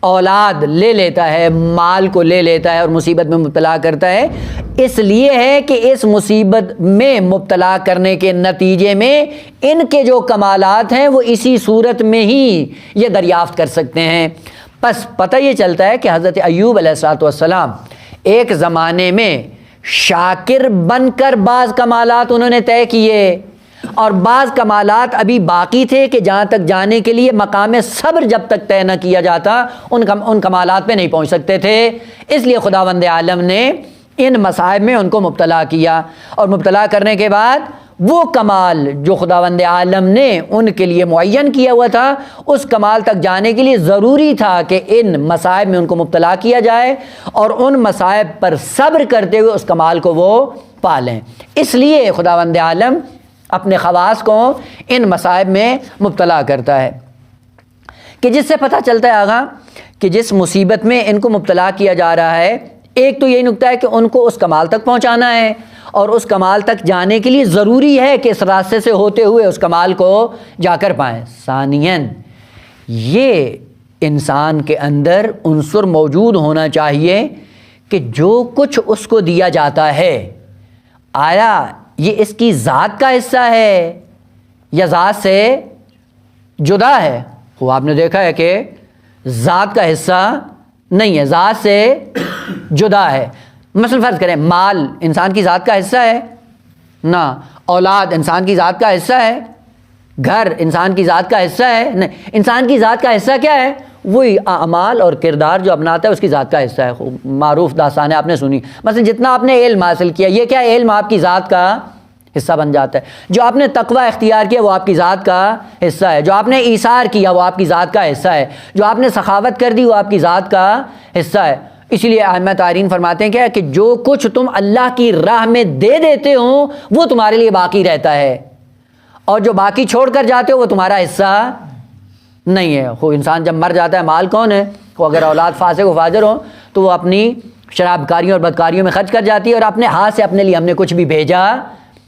اولاد لے لیتا ہے، مال کو لے لیتا ہے اور مصیبت میں مبتلا کرتا ہے، اس لیے ہے کہ اس مصیبت میں مبتلا کرنے کے نتیجے میں ان کے جو کمالات ہیں وہ اسی صورت میں ہی یہ دریافت کر سکتے ہیں. پس پتہ یہ چلتا ہے کہ حضرت ایوب علیہ السلام ایک زمانے میں شاکر بن کر بعض کمالات انہوں نے طے کیے، اور بعض کمالات ابھی باقی تھے کہ جہاں تک جانے کے لیے مقام صبر جب تک طے نہ کیا جاتا ان کمالات پہ نہیں پہنچ سکتے تھے. اس لیے خداوند عالم نے ان مصائب میں ان کو مبتلا کیا، اور مبتلا کرنے کے بعد وہ کمال جو خداوند عالم نے ان کے لیے معین کیا ہوا تھا، اس کمال تک جانے کے لیے ضروری تھا کہ ان مصائب میں ان کو مبتلا کیا جائے اور ان مصائب پر صبر کرتے ہوئے اس کمال کو وہ پالیں۔ اس لیے خداوند عالم اپنے خواص کو ان مصائب میں مبتلا کرتا ہے، کہ جس سے پتہ چلتا ہے آگا کہ جس مصیبت میں ان کو مبتلا کیا جا رہا ہے، ایک تو یہی نکتہ ہے کہ ان کو اس کمال تک پہنچانا ہے، اور اس کمال تک جانے کے لیے ضروری ہے کہ اس راستے سے ہوتے ہوئے اس کمال کو جا کر پائیں۔ ثانیاً یہ انسان کے اندر عنصر موجود ہونا چاہیے کہ جو کچھ اس کو دیا جاتا ہے، آیا یہ اس کی ذات کا حصہ ہے یا ذات سے جدا ہے؟ وہ آپ نے دیکھا ہے کہ ذات کا حصہ نہیں ہے، ذات سے جدا ہے۔ مثلا فرض کریں مال انسان کی ذات کا حصہ ہے نہ، اولاد انسان کی ذات کا حصہ ہے، گھر انسان کی ذات کا حصہ ہے نہیں۔ انسان کی ذات کا حصہ کیا ہے؟ وہی اعمال اور کردار جو اپناتا ہے اس کی ذات کا حصہ ہے۔ معروف داستان ہے، آپ نے سنی، مثلا جتنا آپ نے علم حاصل کیا، یہ کیا علم آپ کی ذات کا حصہ بن جاتا ہے۔ جو آپ نے تقوی اختیار کیا وہ آپ کی ذات کا حصہ ہے، جو آپ نے ایثار کیا وہ آپ کی ذات کا حصہ ہے، جو آپ نے سخاوت کر دی وہ آپ کی ذات کا حصہ ہے۔ اسی لیے ائمہ تارین فرماتے ہیں کیا کہ جو کچھ تم اللہ کی راہ میں دے دیتے ہو وہ تمہارے لیے باقی رہتا ہے، اور جو باقی چھوڑ کر جاتے ہو وہ تمہارا حصہ نہیں ہے۔ وہ انسان جب مر جاتا ہے، مال کون ہے؟ وہ اگر اولاد فاسق و فاجر ہو تو وہ اپنی شراب کاریوں اور بدکاریوں میں خرچ کر جاتی ہے، اور اپنے ہاتھ سے اپنے لیے ہم نے کچھ بھی بھیجا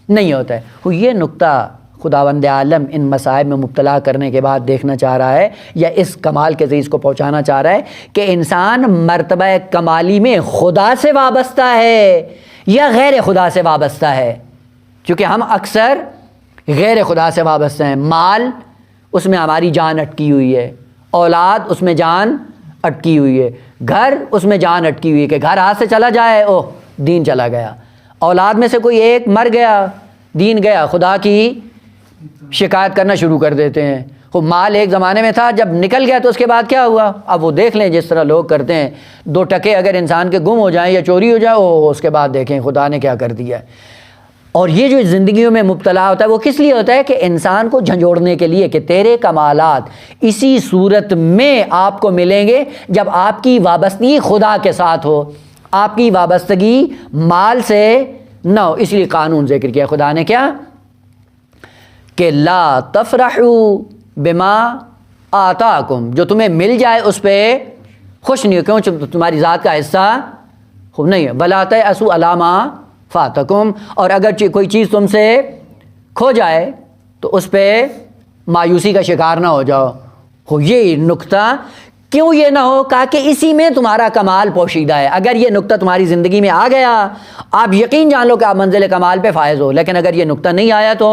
نہیں ہوتا ہے۔ وہ یہ نقطہ خداوند عالم ان مصائب میں مبتلا کرنے کے بعد دیکھنا چاہ رہا ہے، یا اس کمال کے ذریعے اس کو پہنچانا چاہ رہا ہے کہ انسان مرتبہ کمالی میں خدا سے وابستہ ہے یا غیر خدا سے وابستہ ہے، کیونکہ ہم اکثر غیر خدا سے وابستہ ہیں۔ مال اس میں ہماری جان اٹکی ہوئی ہے، اولاد اس میں جان اٹکی ہوئی ہے، گھر اس میں جان اٹکی ہوئی ہے کہ گھر ہاتھ سے چلا جائے اوہ دین چلا گیا، اولاد میں سے کوئی ایک مر گیا دین گیا، خدا کی شکایت کرنا شروع کر دیتے ہیں۔ وہ مال ایک زمانے میں تھا، جب نکل گیا تو اس کے بعد کیا ہوا؟ اب وہ دیکھ لیں جس طرح لوگ کرتے ہیں، 2 ٹکے اگر انسان کے گم ہو جائیں یا چوری ہو جائے اس کے بعد دیکھیں خدا نے کیا کر دیا ہے۔ اور یہ جو زندگیوں میں مبتلا ہوتا ہے وہ کس لیے ہوتا ہے؟ کہ انسان کو جھنجھوڑنے کے لیے کہ تیرے کمالات اسی صورت میں آپ کو ملیں گے جب آپ کی وابستگی خدا کے ساتھ ہو، آپ کی وابستگی مال سے نہ ہو۔ اس لیے قانون ذکر کیا خدا نے، کیا کہ لا تفرحوا بما آتاکم، جو تمہیں مل جائے اس پہ خوش نہیں ہو، کیوں؟ تمہاری ذات کا حصہ خوب نہیں ہے۔ ولا تیأسوا علی ما فاتکم، اور اگر کوئی چیز تم سے کھو جائے تو اس پہ مایوسی کا شکار نہ ہو جاؤ۔ ہو یہ نقطہ کیوں یہ نہ ہو؟ کہا کہ اسی میں تمہارا کمال پوشیدہ ہے۔ اگر یہ نقطہ تمہاری زندگی میں آ گیا آپ یقین جان لو کہ آپ منزل کمال پہ فائز ہو، لیکن اگر یہ نقطہ نہیں آیا تو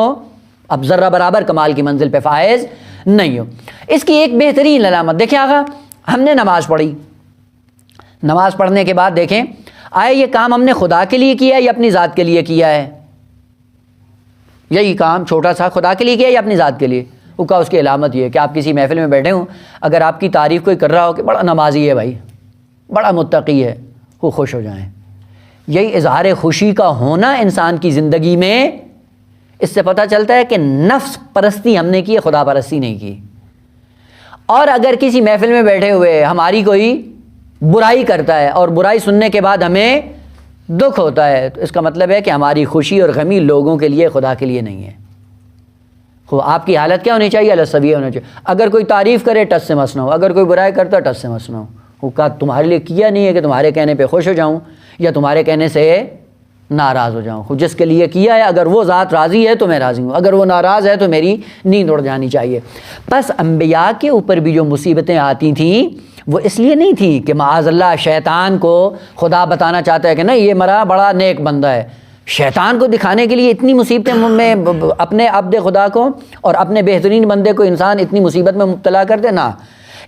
اب ذرہ برابر کمال کی منزل پہ فائز نہیں ہو۔ اس کی ایک بہترین علامت دیکھیں آقا، ہم نے نماز پڑھی، نماز پڑھنے کے بعد دیکھیں آئے یہ کام ہم نے خدا کے لیے کیا ہے یا اپنی ذات کے لیے کیا ہے؟ یہی کام چھوٹا سا خدا کے لیے کیا ہے یا اپنی ذات کے لیے؟ وہ کہا اس کی علامت یہ ہے کہ آپ کسی محفل میں بیٹھے ہوں، اگر آپ کی تعریف کوئی کر رہا ہو کہ بڑا نمازی ہے بھائی، بڑا متقی ہے، وہ خوش ہو جائیں۔ یہی اظہار خوشی کا ہونا انسان کی زندگی میں، اس سے پتہ چلتا ہے کہ نفس پرستی ہم نے کی ہے، خدا پرستی نہیں کی۔ اور اگر کسی محفل میں بیٹھے ہوئے ہماری کوئی برائی کرتا ہے اور برائی سننے کے بعد ہمیں دکھ ہوتا ہے، تو اس کا مطلب ہے کہ ہماری خوشی اور غمی لوگوں کے لیے، خدا کے لیے نہیں ہے۔ تو آپ کی حالت کیا ہونی چاہیے؟ السویہ ہونا چاہیے۔ اگر کوئی تعریف کرے ٹس سے مس نہ ہو، اگر کوئی برائی کرتا ہے ٹس سے مس نہ ہو۔ وہ کہا تمہارے لیے کیا نہیں ہے کہ تمہارے کہنے پہ خوش ہو جاؤں یا تمہارے کہنے سے ناراض ہو جاؤں۔ جس کے لیے کیا ہے اگر وہ ذات راضی ہے تو میں راضی ہوں، اگر وہ ناراض ہے تو میری نیند اڑ جانی چاہیے۔ بس انبیاء کے اوپر بھی جو مصیبتیں آتی تھیں وہ اس لیے نہیں تھی کہ معاذ اللہ شیطان کو خدا بتانا چاہتا ہے کہ نہیں یہ مرا بڑا نیک بندہ ہے۔ شیطان کو دکھانے کے لیے اتنی مصیبتیں میں اپنے عبد خدا کو اور اپنے بہترین بندے کو انسان اتنی مصیبت میں مبتلا کر دے نہ،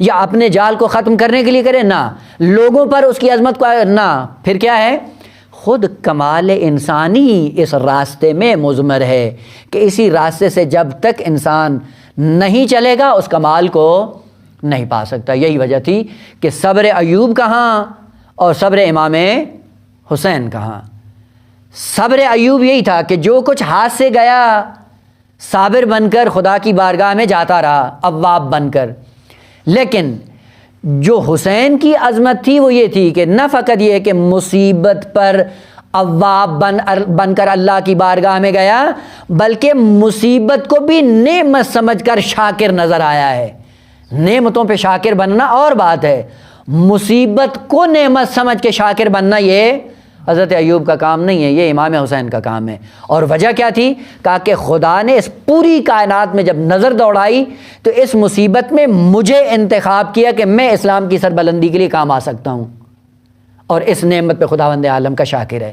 یا اپنے جال کو ختم کرنے کے لیے کرے نہ، لوگوں پر اس کی عظمت کو نہ، پھر کیا ہے؟ خود کمال انسانی اس راستے میں مضمر ہے کہ اسی راستے سے جب تک انسان نہیں چلے گا اس کمال کو نہیں پا سکتا۔ یہی وجہ تھی کہ صبر ایوب کہاں اور صبر امام حسین کہاں؟ صبر ایوب یہی تھا کہ جو کچھ ہاتھ سے گیا صابر بن کر خدا کی بارگاہ میں جاتا رہا، اواب بن کر۔ لیکن جو حسین کی عظمت تھی وہ یہ تھی کہ نہ فقط یہ کہ مصیبت پر اواب بن کر اللہ کی بارگاہ میں گیا، بلکہ مصیبت کو بھی نعمت سمجھ کر شاکر نظر آیا ہے۔ نعمتوں پہ شاکر بننا اور بات ہے، مصیبت کو نعمت سمجھ کے شاکر بننا یہ حضرت ایوب کا کام نہیں ہے، یہ امام حسین کا کام ہے۔ اور وجہ کیا تھی؟ کہا کہ خدا نے اس پوری کائنات میں جب نظر دوڑائی تو اس مصیبت میں مجھے انتخاب کیا کہ میں اسلام کی سربلندی کے لیے کام آ سکتا ہوں، اور اس نعمت پہ خداوند عالم کا شاکر ہے۔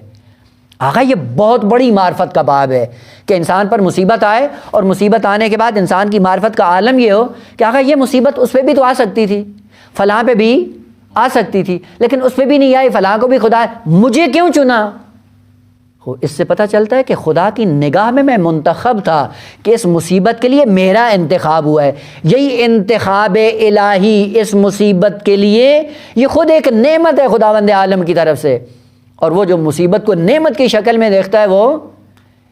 آقا یہ بہت بڑی معرفت کا باب ہے کہ انسان پر مصیبت آئے اور مصیبت آنے کے بعد انسان کی معرفت کا عالم یہ ہو کہ آقا یہ مصیبت اس پہ بھی تو آ سکتی تھی، فلاں پہ بھی آ سکتی تھی، لیکن اس پہ بھی نہیں آئی، فلاں کو بھی خدا مجھے کیوں چنا؟ اس سے پتہ چلتا ہے کہ خدا کی نگاہ میں منتخب تھا کہ اس مصیبت کے لیے میرا انتخاب ہوا ہے۔ یہی انتخاب الہی اس مصیبت کے لیے یہ خود ایک نعمت ہے خداوند عالم کی طرف سے، اور وہ جو مصیبت کو نعمت کی شکل میں دیکھتا ہے وہ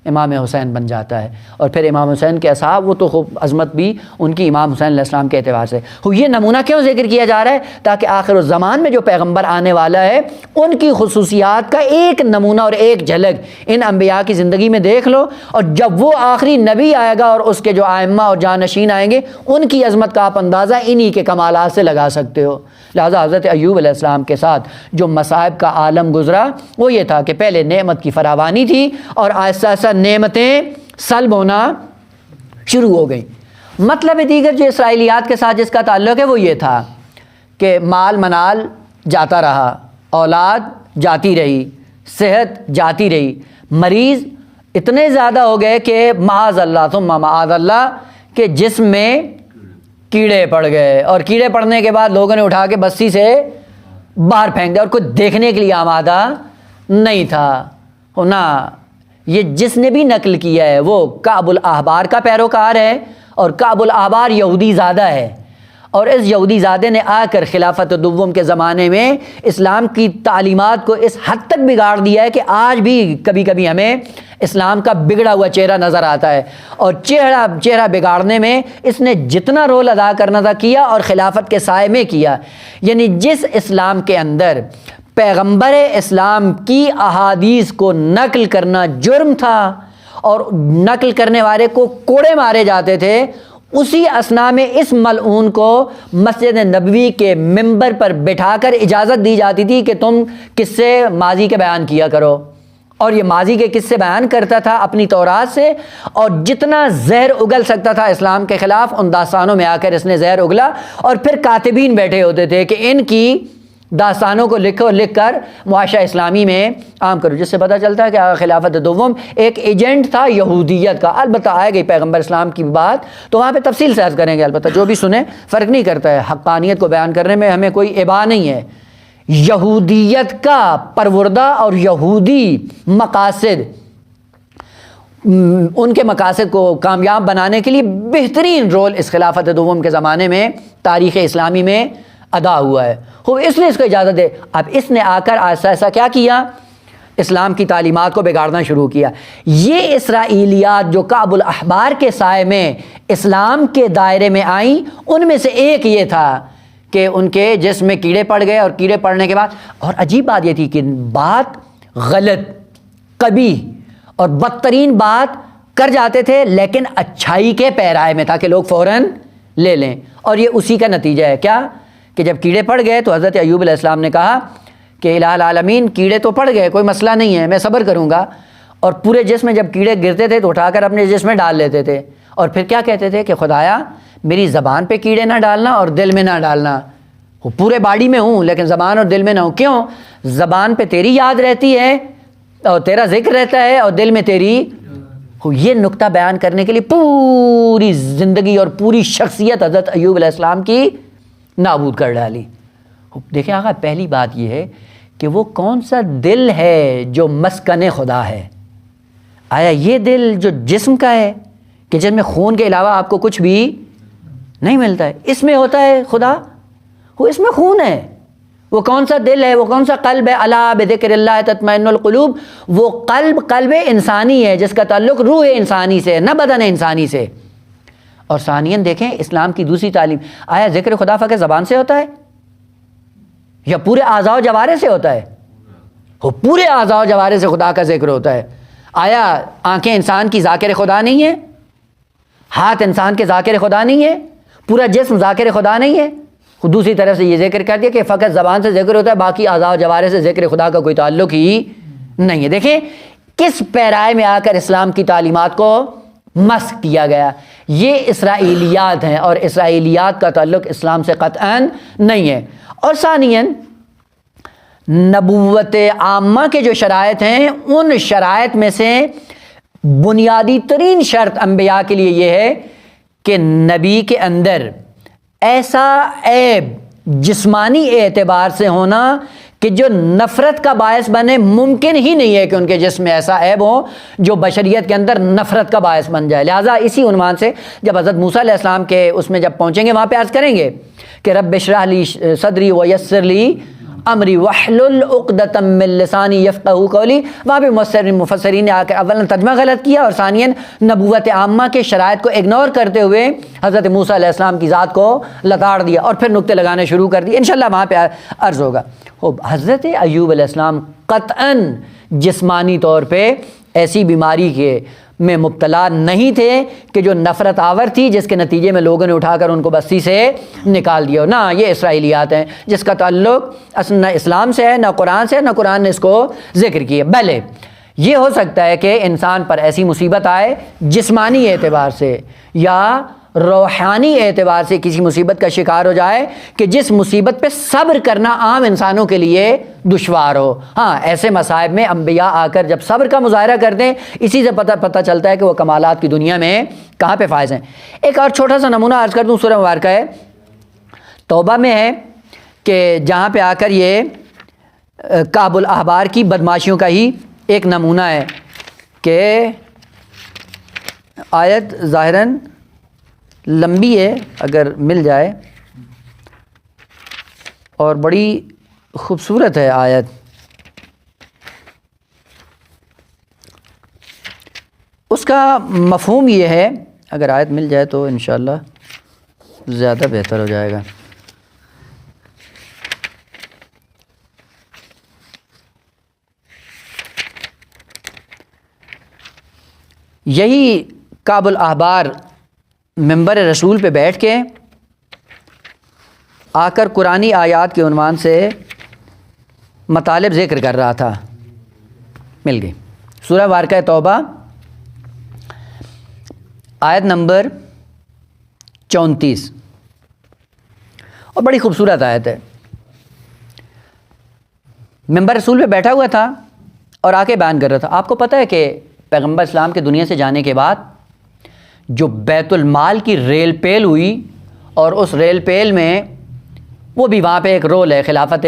امام حسین بن جاتا ہے۔ اور پھر امام حسین کے اصحاب، وہ تو خوب عظمت بھی ان کی امام حسین علیہ السلام کے اعتبار سے۔ یہ نمونہ کیوں ذکر کیا جا رہا ہے؟ تاکہ آخر الزمان میں جو پیغمبر آنے والا ہے ان کی خصوصیات کا ایک نمونہ اور ایک جھلک ان انبیاء کی زندگی میں دیکھ لو، اور جب وہ آخری نبی آئے گا اور اس کے جو ائمہ اور جانشین آئیں گے ان کی عظمت کا آپ اندازہ انہی کے کمالات سے لگا سکتے ہو۔ لہٰذا حضرت ایوب علیہ السلام کے ساتھ جو مصائب کا عالم گزرا وہ یہ تھا کہ پہلے نعمت کی فراوانی تھی اور آہستہ آہستہ نعمتیں سلب ہونا شروع ہو گئیں۔ مطلب دیگر جو اسرائیلیات کے ساتھ جس کا تعلق ہے وہ یہ تھا کہ مال منال جاتا رہا، اولاد جاتی رہی، صحت جاتی رہی، مریض اتنے زیادہ ہو گئے کہ معاذ اللہ ثم معاذ اللہ کہ جسم میں کیڑے پڑ گئے، اور کیڑے پڑنے کے بعد لوگوں نے اٹھا کے بستی سے باہر پھینک دیا، اور کوئی دیکھنے کے لیے آمادہ نہیں تھا۔ نہ یہ جس نے بھی نقل کیا ہے وہ کعب الاحبار کا پیروکار ہے، اور کعب الاحبار یہودی زادہ ہے، اور اس یہودی زادے نے آ کر خلافت دوم کے زمانے میں اسلام کی تعلیمات کو اس حد تک بگاڑ دیا ہے کہ آج بھی کبھی کبھی ہمیں اسلام کا بگڑا ہوا چہرہ نظر آتا ہے، اور چہرہ بگاڑنے میں اس نے جتنا رول ادا کرنا تھا کیا، اور خلافت کے سائے میں کیا۔ یعنی جس اسلام کے اندر پیغمبر اسلام کی احادیث کو نقل کرنا جرم تھا اور نقل کرنے والے کو کوڑے مارے جاتے تھے، اسی اثنا میں اس ملعون کو مسجد نبوی کے ممبر پر بٹھا کر اجازت دی جاتی تھی کہ تم قصے ماضی کے بیان کیا کرو، اور یہ ماضی کے قصے بیان کرتا تھا اپنی تورات سے، اور جتنا زہر اگل سکتا تھا اسلام کے خلاف ان داستانوں میں آ کر اس نے زہر اگلا، اور پھر کاتبین بیٹھے ہوتے تھے کہ ان کی داستانوں کو لکھ کر معاشرہ اسلامی میں عام کرو، جس سے پتہ چلتا ہے کہ خلافت دوم ایک ایجنٹ تھا یہودیت کا۔ البتہ آئے گئی پیغمبر اسلام کی بات تو وہاں پہ تفصیل سے عرض کریں گے، البتہ جو بھی سنیں فرق نہیں کرتا ہے، حقانیت کو بیان کرنے میں ہمیں کوئی ابا نہیں ہے۔ یہودیت کا پروردہ اور یہودی مقاصد، ان کے مقاصد کو کامیاب بنانے کے لیے بہترین رول اس خلافت دوم کے زمانے میں تاریخ اسلامی میں ادا ہوا ہے۔ اس نے اس کو اجازت دے، اب اس نے آ کر ایسا کیا کیا؟ اسلام کی تعلیمات کو بگاڑنا شروع کیا۔ یہ اسرائیلیات جو کعب الاحبار کے سائے میں اسلام کے دائرے میں آئیں، ان میں سے ایک یہ تھا کہ ان کے جسم میں کیڑے پڑ گئے، اور کیڑے پڑنے کے بعد، اور عجیب بات یہ تھی کہ بات غلط، قبیح اور بدترین بات کر جاتے تھے، لیکن اچھائی کے پیرائے میں تھا کہ لوگ فوراً لے لیں، اور یہ اسی کا نتیجہ ہے۔ کیا کہ جب کیڑے پڑ گئے تو حضرت ایوب علیہ السلام نے کہا کہ الہ العالمین کیڑے تو پڑ گئے، کوئی مسئلہ نہیں ہے، میں صبر کروں گا، اور پورے جسم میں جب کیڑے گرتے تھے تو اٹھا کر اپنے جسم میں ڈال لیتے تھے، اور پھر کیا کہتے تھے کہ خدایا میری زبان پہ کیڑے نہ ڈالنا اور دل میں نہ ڈالنا، وہ پورے باڈی میں ہوں لیکن زبان اور دل میں نہ ہوں۔ کیوں؟ زبان پہ تیری یاد رہتی ہے اور تیرا ذکر رہتا ہے، اور دل میں تیری۔ یہ نقطہ بیان کرنے کے لیے پوری زندگی اور پوری شخصیت حضرت ایوب علیہ السلام کی نابود کر ڈالی۔ دیکھیں آقا، پہلی بات یہ ہے کہ وہ کون سا دل ہے جو مسکن خدا ہے؟ آیا یہ دل جو جسم کا ہے کہ جس میں خون کے علاوہ آپ کو کچھ بھی نہیں ملتا ہے، اس میں ہوتا ہے خدا؟ وہ اس میں خون ہے، وہ کون سا دل ہے، وہ کون سا قلب ہے؟ الا بذکر اللہ تطمئن القلوب، وہ قلب انسانی ہے جس کا تعلق روح انسانی سے، نہ بدن انسانی سے۔ اور ثانیاً دیکھیں اسلام کی دوسری تعلیم، آیا ذکر خدا فقط زبان سے ہوتا ہے یا پورے اعضاء و جوارح سے ہوتا ہے؟ وہ پورے اعضاء و جوارح سے خدا کا ذکر ہوتا ہے۔ آیا آنکھیں انسان کی ذاکر خدا نہیں ہے؟ ہاتھ انسان کے ذاکر خدا نہیں ہے؟ پورا جسم ذاکر خدا نہیں ہے؟ دوسری طرف سے یہ ذکر کر دیا کہ فقط زبان سے ذکر ہوتا ہے، باقی اعضاء و جوارح سے ذکر خدا کا کوئی تعلق ہی نہیں ہے۔ دیکھیں کس پیرائے میں آ کر اسلام کی تعلیمات کو مسخ کیا گیا۔ یہ اسرائیلیات ہیں اور اسرائیلیات کا تعلق اسلام سے قطعاً نہیں ہے۔ اور ثانیاً نبوت عامہ کے جو شرائط ہیں، ان شرائط میں سے بنیادی ترین شرط انبیاء کے لیے یہ ہے کہ نبی کے اندر ایسا عیب جسمانی اعتبار سے ہونا کہ جو نفرت کا باعث بنے۔ ممکن ہی نہیں ہے کہ ان کے جسم میں ایسا عیب ہو جو بشریت کے اندر نفرت کا باعث بن جائے۔ لہٰذا اسی عنوان سے جب حضرت موسیٰ علیہ السلام کے اس میں جب پہنچیں گے وہاں پہ عرض کریں گے کہ رب اشرح لی صدری ویسر لی امری واحلل عقدۃ من لسانی یفقہوا قولی، وہاں پہ مفسرین نے آ کر اولا ترجمہ غلط کیا اور ثانیاً نبوت عامہ کے شرائط کو اگنور کرتے ہوئے حضرت موسیٰ علیہ السلام کی ذات کو لتاڑ دیا اور پھر نقطے لگانے شروع کر دیے۔ انشاءاللہ وہاں پہ عرض ہوگا۔ حضرت ایوب علیہ السلام قطعاً جسمانی طور پہ ایسی بیماری کے میں مبتلا نہیں تھے کہ جو نفرت آور تھی، جس کے نتیجے میں لوگوں نے اٹھا کر ان کو بستی سے نکال دیا۔ نہ یہ اسرائیلیات ہیں جس کا تعلق اصل نہ اسلام سے ہے، نہ قرآن سے، نہ قرآن نے اس کو ذکر کیا۔ بھلے یہ ہو سکتا ہے کہ انسان پر ایسی مصیبت آئے جسمانی اعتبار سے یا روحانی اعتبار سے کسی مصیبت کا شکار ہو جائے کہ جس مصیبت پہ صبر کرنا عام انسانوں کے لیے دشوار ہو۔ ہاں ایسے مصائب میں انبیاء آ کر جب صبر کا مظاہرہ کر دیں، اسی سے پتہ چلتا ہے کہ وہ کمالات کی دنیا میں کہاں پہ فائز ہیں۔ ایک اور چھوٹا سا نمونہ عرض کر دوں، سورہ مبارکہ ہے توبہ میں ہے کہ جہاں پہ آ کر یہ کعب الاحبار کی بدماشیوں کا ہی ایک نمونہ ہے کہ آیت ظاہراً لمبی ہے، اگر مل جائے، اور بڑی خوبصورت ہے آیت۔ اس کا مفہوم یہ ہے، اگر آیت مل جائے تو انشاءاللہ زیادہ بہتر ہو جائے گا۔ یہی کعب الاحبار منبر رسول پہ بیٹھ کے آ کر قرآنی آیات کے عنوان سے مطالب ذکر کر رہا تھا۔ مل گئی سورہ مبارکہ توبہ آیت نمبر 34، اور بڑی خوبصورت آیت ہے۔ منبر رسول پہ بیٹھا ہوا تھا اور آ کے بیان کر رہا تھا۔ آپ کو پتہ ہے کہ پیغمبر اسلام کے دنیا سے جانے کے بعد جو بیت المال کی ریل پیل ہوئی، اور اس ریل پیل میں وہ بھی وہاں پہ ایک رول ہے خلافت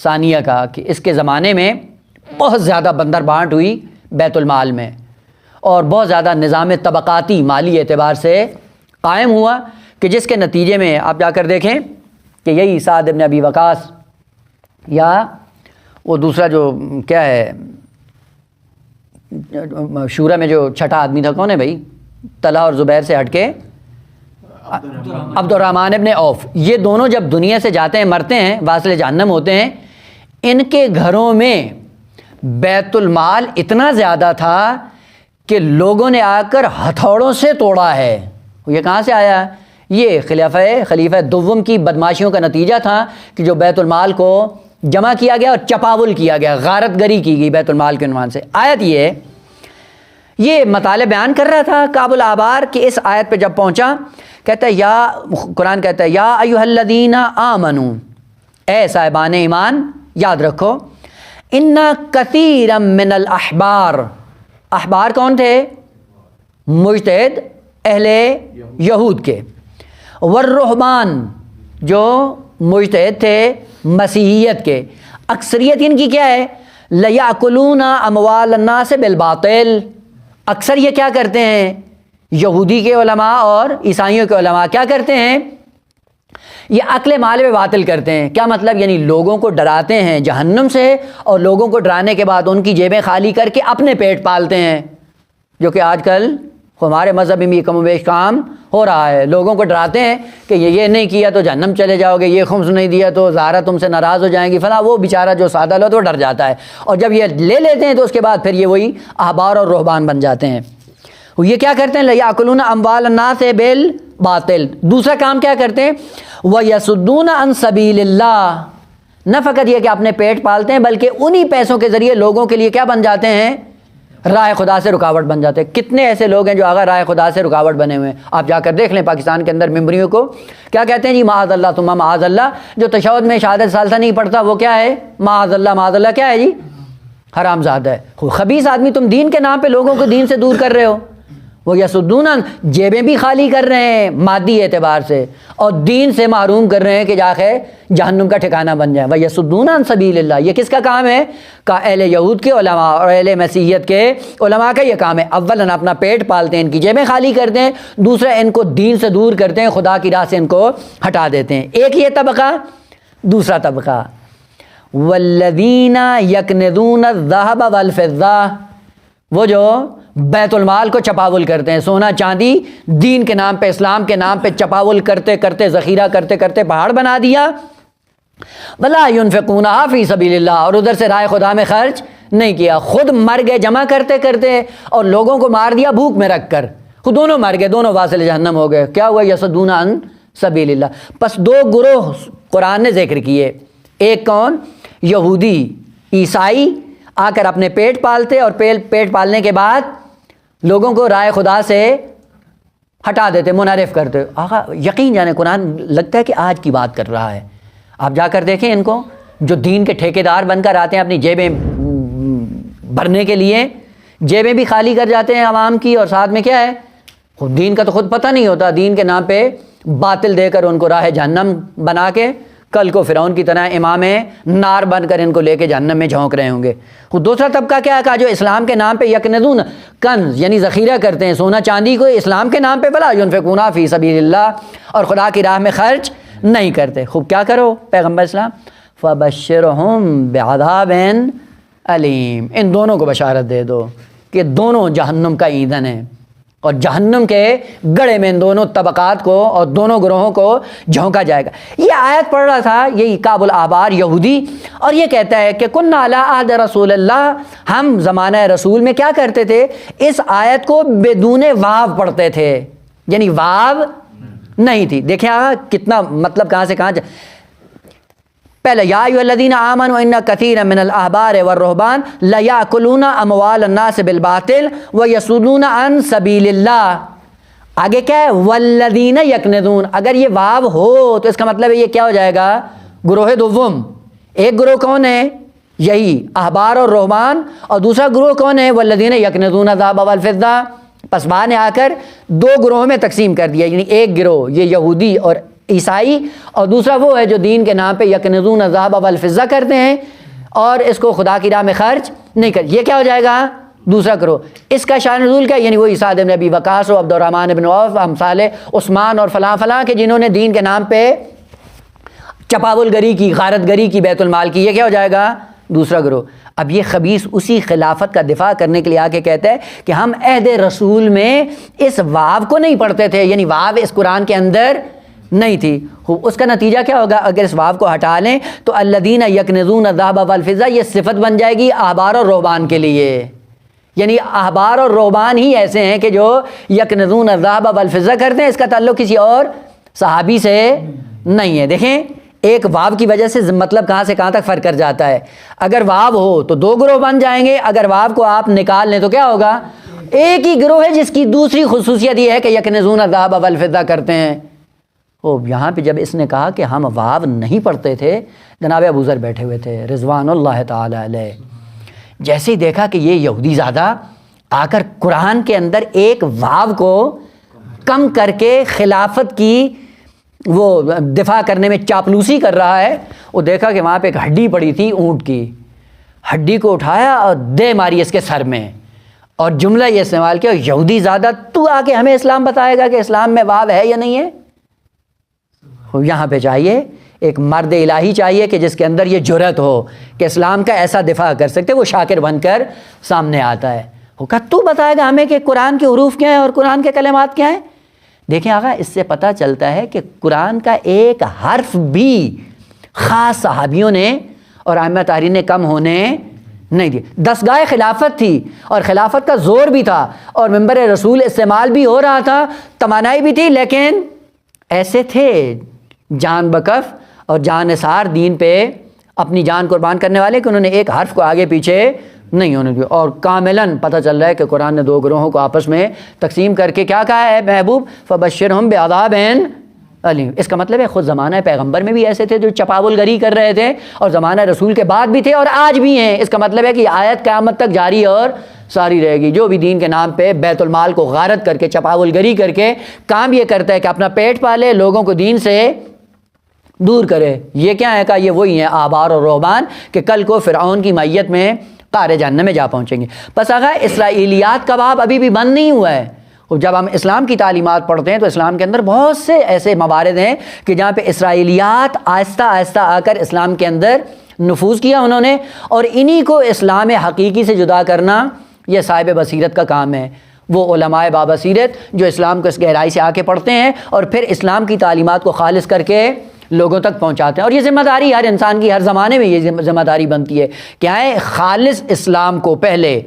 ثانیہ کا کہ اس کے زمانے میں بہت زیادہ بندر بانٹ ہوئی بیت المال میں، اور بہت زیادہ نظام طبقاتی مالی اعتبار سے قائم ہوا کہ جس کے نتیجے میں آپ جا کر دیکھیں کہ یہی سعد ابن ابی وقاص یا وہ دوسرا جو کیا ہے شورا میں جو چھٹا آدمی تھا، کون ہے بھائی، طلحہ اور زبیر سے ہٹ کے عبد الرحمن ابن عوف، یہ دونوں جب دنیا سے جاتے ہیں، مرتے ہیں، واصل جہنم ہوتے ہیں، ان کے گھروں میں بیت المال اتنا زیادہ تھا کہ لوگوں نے آ کر ہتھوڑوں سے توڑا ہے۔ یہ کہاں سے آیا؟ یہ خلیفہ دوم کی بدماشیوں کا نتیجہ تھا کہ جو بیت المال کو جمع کیا گیا اور چپاول کیا گیا، غارت گری کی گئی بیت المال کے عنوان سے۔ آیت یہ مطالب بیان کر رہا تھا کعب الاحبار کہ اس آیت پہ جب پہنچا کہتا ہے قرآن کہتا ہے یا ایھا الذین آمنوا، اے صاحبان ایمان یاد رکھو، ان کثیرا من الاحبار، احبار کون تھے؟ مجتہد اہل یہود کے، والرہبان جو مجتہد تھے مسیحیت کے، اکثریت ان کی کیا ہے؟ لیاکلون اموال الناس بالباطل، اکثر یہ کیا کرتے ہیں؟ یہودی کے علماء اور عیسائیوں کے علماء کیا کرتے ہیں؟ یہ عقل مال میں باطل کرتے ہیں. کیا مطلب؟ یعنی لوگوں کو ڈراتے ہیں جہنم سے اور لوگوں کو ڈرانے کے بعد ان کی جیبیں خالی کر کے اپنے پیٹ پالتے ہیں, جو کہ آج کل ہمارے مذہب میں بھی کم و بیش کام ہو رہا ہے. لوگوں کو ڈراتے ہیں کہ یہ نہیں کیا تو جہنم چلے جاؤ گے, یہ خمس نہیں دیا تو زہرا تم سے ناراض ہو جائیں گی فلاں. وہ بیچارہ جو سادہ لوگ وہ ڈر جاتا ہے, اور جب یہ لے لیتے ہیں تو اس کے بعد پھر یہ وہی احبار اور رہبان بن جاتے ہیں. یہ کیا کرتے ہیں؟ یاکلون اموال الناس بالباطل. دوسرا کام کیا کرتے ہیں؟ ویصدون عن سبیل اللہ. نہ فقط یہ کہ اپنے پیٹ پالتے ہیں بلکہ انہی پیسوں کے ذریعے لوگوں کے لیے کیا بن جاتے ہیں؟ راہ خدا سے رکاوٹ بن جاتے ہیں. کتنے ایسے لوگ ہیں جو آگا راہ خدا سے رکاوٹ بنے ہوئے ہیں؟ آپ جا کر دیکھ لیں پاکستان کے اندر ممبریوں کو کیا کہتے ہیں؟ جی معاذ اللہ ثم معاذ اللہ. جو تشہد میں شہادت ثالثہ نہیں پڑھتا وہ کیا ہے؟ معاذ اللہ کیا ہے جی؟ حرام زادہ ہے, خبیث آدمی. تم دین کے نام پہ لوگوں کو دین سے دور کر رہے ہو. وہ یسدون, جیبیں بھی خالی کر رہے ہیں مادی اعتبار سے اور دین سے محروم کر رہے ہیں کہ جا کے جہنم کا ٹھکانہ بن جائے. وَيَصُدُّونَ عَن سَبِيلِ اللَّهِ. یہ کس کا کام ہے؟ کا اہل یہود کے علماء اور اہل مسیحیت کے علماء کا یہ کام ہے. اولاً اپنا پیٹ پالتے ہیں, ان کی جیبیں خالی کرتے ہیں. دوسرا ان کو دین سے دور کرتے ہیں, خدا کی راہ سے ان کو ہٹا دیتے ہیں. ایک یہ طبقہ. دوسرا طبقہ وَالَّذِينَ يَكْنِزُونَ الذَّهَبَ وَالْفِضَّةَ. وہ جو بیت المال کو چپاول کرتے ہیں, سونا چاندی دین کے نام پہ اسلام کے نام پہ چپاول کرتے کرتے ذخیرہ کرتے کرتے پہاڑ بنا دیا. وَلَا يُنْفِقُونَهَا فِي سَبِيلِ اللَّهِ. اور ادھر سے رائے خدا میں خرچ نہیں کیا, خود مر گئے جمع کرتے کرتے اور لوگوں کو مار دیا بھوک میں رکھ کر. خود دونوں مر گئے, دونوں واصل جہنم ہو گئے. کیا ہوا؟ یصدون عن سبیل اللہ. پس دو گروہ قرآن نے ذکر کیے. ایک کون؟ یہودی عیسائی آ کر اپنے پیٹ پالتے اور پیٹ پالنے کے بعد لوگوں کو رائے خدا سے ہٹا دیتے, منحرف کرتے. آقا یقین جانے قرآن لگتا ہے کہ آج کی بات کر رہا ہے. آپ جا کر دیکھیں ان کو جو دین کے ٹھیکیدار بن کر آتے ہیں اپنی جیبیں بھرنے کے لیے, جیبیں بھی خالی کر جاتے ہیں عوام کی, اور ساتھ میں کیا ہے؟ خود دین کا تو خود پتہ نہیں ہوتا, دین کے نام پہ باطل دے کر ان کو راہ جہنم بنا کے کل کو فرعون کی طرح امام نار بن کر ان کو لے کے جہنم میں جھونک رہے ہوں گے. خود دوسرا طبقہ کیا کہا؟ جو اسلام کے نام پہ یکنزون, کنز یعنی ذخیرہ کرتے ہیں سونا چاندی کو اسلام کے نام پہ, ولا ينفقون فی سبیل اللہ, اور خدا کی راہ میں خرچ نہیں کرتے. خوب کیا کرو پیغمبر اسلام؟ فبشرہم بعذاب علیم. ان دونوں کو بشارت دے دو کہ دونوں جہنم کا ایندھن ہے, اور جہنم کے گڑھے میں ان دونوں طبقات کو اور دونوں گروہوں کو جھونکا جائے گا. یہ آیت پڑھ رہا تھا یہی کعب الاحبار یہودی, اور یہ کہتا ہے کہ کنا علی عہد رسول اللہ, ہم زمانہ رسول میں کیا کرتے تھے؟ اس آیت کو بدون واو پڑھتے تھے, یعنی واو نہیں تھی. دیکھیں کتنا مطلب کہاں سے کہاں پہلے یا ایھا الذین آمنوا ان کثیرا من الاحبار والرہبان لیاکلون اموال الناس بالباطل ویصدون عن سبیل اللہ. آگے کیا ہے؟ والذین یکنزون. اگر یہ واو ہو تو اس کا مطلب ہے یہ کیا ہو جائے گا؟ گروہ دوم. ایک گروہ کون ہے؟ یہی احبار اور رہبان, اور دوسرا گروہ کون ہے؟ والذین یکنزون الذهب والفضہ. پس بعد نے آ کر دو گروہوں میں تقسیم کر دیا, یعنی ایک گروہ یہ یہودی اور عیسائی, اور دوسرا وہ ہے جو دین کے نام پہ یکنزون الذهب والفضہ کرتے ہیں اور اس کو خدا کی راہ میں خرچ نہیں کرتے. یہ کیا ہو جائے گا؟ دوسرا گروہ. اس کا شان نزول کیا؟ یعنی وہی سعد بن ابی وقاص و عبد الرحمن بن عوف, امثال عثمان اور فلاں فلاں کے جنہوں نے دین کے نام پہ چپاول گری کی, غارت گری کی بیت المال کی. یہ کیا ہو جائے گا؟ دوسرا گروہ. اب یہ خبیث اسی خلافت کا دفاع کرنے کے لیے آ کے کہتا ہے کہ ہم عہد رسول میں اس واو کو نہیں پڑھتے تھے, یعنی واو اس قرآن کے اندر نہیں تھی. اس کا نتیجہ کیا ہوگا؟ اگر اس واو کو ہٹا لیں تو الذین یکنزون الذهب والفضہ یہ صفت بن جائے گی احبار اور رہبان کے لیے, یعنی احبار اور رہبان ہی ایسے ہیں کہ جو یکنزون الذهب والفضہ کرتے ہیں. اس کا تعلق کسی اور صحابی سے نہیں ہے. دیکھیں ایک واو کی وجہ سے مطلب کہاں سے کہاں تک فرق کر جاتا ہے. اگر واو ہو تو دو گروہ بن جائیں گے, اگر واو کو آپ نکال لیں تو کیا ہوگا؟ ایک ہی گروہ ہے جس کی دوسری خصوصیت یہ ہے کہ یکنزون الذهب والفضہ کرتے ہیں. یہاں پہ جب اس نے کہا کہ ہم واو نہیں پڑھتے تھے, جناب ابو ذر بیٹھے ہوئے تھے رضوان اللہ تعالی علیہ. جیسے ہی دیکھا کہ یہ یہودی زادہ آ کر قرآن کے اندر ایک واو کو کم کر کے خلافت کی وہ دفاع کرنے میں چاپلوسی کر رہا ہے, وہ دیکھا کہ وہاں پہ ایک ہڈی پڑی تھی اونٹ کی, ہڈی کو اٹھایا اور دے ماری اس کے سر میں, اور جملہ یہ استعمال کیا, یہودی زادہ تو آ کے ہمیں اسلام بتائے گا کہ اسلام میں واو ہے یا نہیں ہے؟ یہاں پہ چاہیے ایک مرد الہی چاہیے کہ جس کے اندر یہ جرأت ہو کہ اسلام کا ایسا دفاع کر سکتے، وہ شاکر بن کر سامنے آتا ہے، وہ کہا تو بتائے گا ہمیں کہ قرآن کے حروف کیا ہیں اور قرآن کے کلمات کیا ہیں؟ دیکھیں آقا، اس سے پتہ چلتا ہے کہ قرآن کا ایک حرف بھی خاص صحابیوں نے اور ائمہ تحریر نے کم ہونے نہیں دی۔ دستگاہ خلافت تھی اور خلافت کا زور بھی تھا اور منبر رسول استعمال بھی ہو رہا تھا، توانائی بھی تھی، لیکن ایسے تھے جان بکف اور جان نثار دین پہ اپنی جان قربان کرنے والے کہ انہوں نے ایک حرف کو آگے پیچھے نہیں ہونے دیا، اور کاملاً پتہ چل رہا ہے کہ قرآن نے دو گروہوں کو آپس میں تقسیم کر کے کیا کہا ہے محبوب، فبشرہم بعذاب علیم۔ اس کا مطلب ہے خود زمانہ پیغمبر میں بھی ایسے تھے جو چپاول گری کر رہے تھے، اور زمانہ رسول کے بعد بھی تھے اور آج بھی ہیں۔ اس کا مطلب ہے کہ یہ آیت قیامت تک جاری اور ساری رہے گی۔ جو بھی دین کے نام پہ بیت المال کو غارت کر کے چپاول گری کر کے کام یہ کرتا ہے کہ اپنا پیٹ پالے، لوگوں کو دین سے دور کرے، یہ کیا ہے؟ کہ یہ وہی ہیں آبار اور رہبان کہ کل کو فرعون کی معیت میں قعر جہنم میں جا پہنچیں گے۔ بس آگا اسرائیلیات کا باب ابھی بھی بند نہیں ہوا ہے۔ جب ہم اسلام کی تعلیمات پڑھتے ہیں تو اسلام کے اندر بہت سے ایسے موارد ہیں کہ جہاں پہ اسرائیلیات آہستہ آہستہ آ کر اسلام کے اندر نفوذ کیا انہوں نے، اور انہی کو اسلام حقیقی سے جدا کرنا یہ صاحب بصیرت کا کام ہے۔ وہ علماء بابصیرت جو اسلام کو اس گہرائی سے آ کے پڑھتے ہیں اور پھر اسلام کی تعلیمات کو خالص کر کے لوگوں تک پہنچاتے ہیں، اور یہ ذمہ داری ہر انسان کی ہر زمانے میں یہ ذمہ داری بنتی ہے کہ آئیں خالص اسلام کو پہلے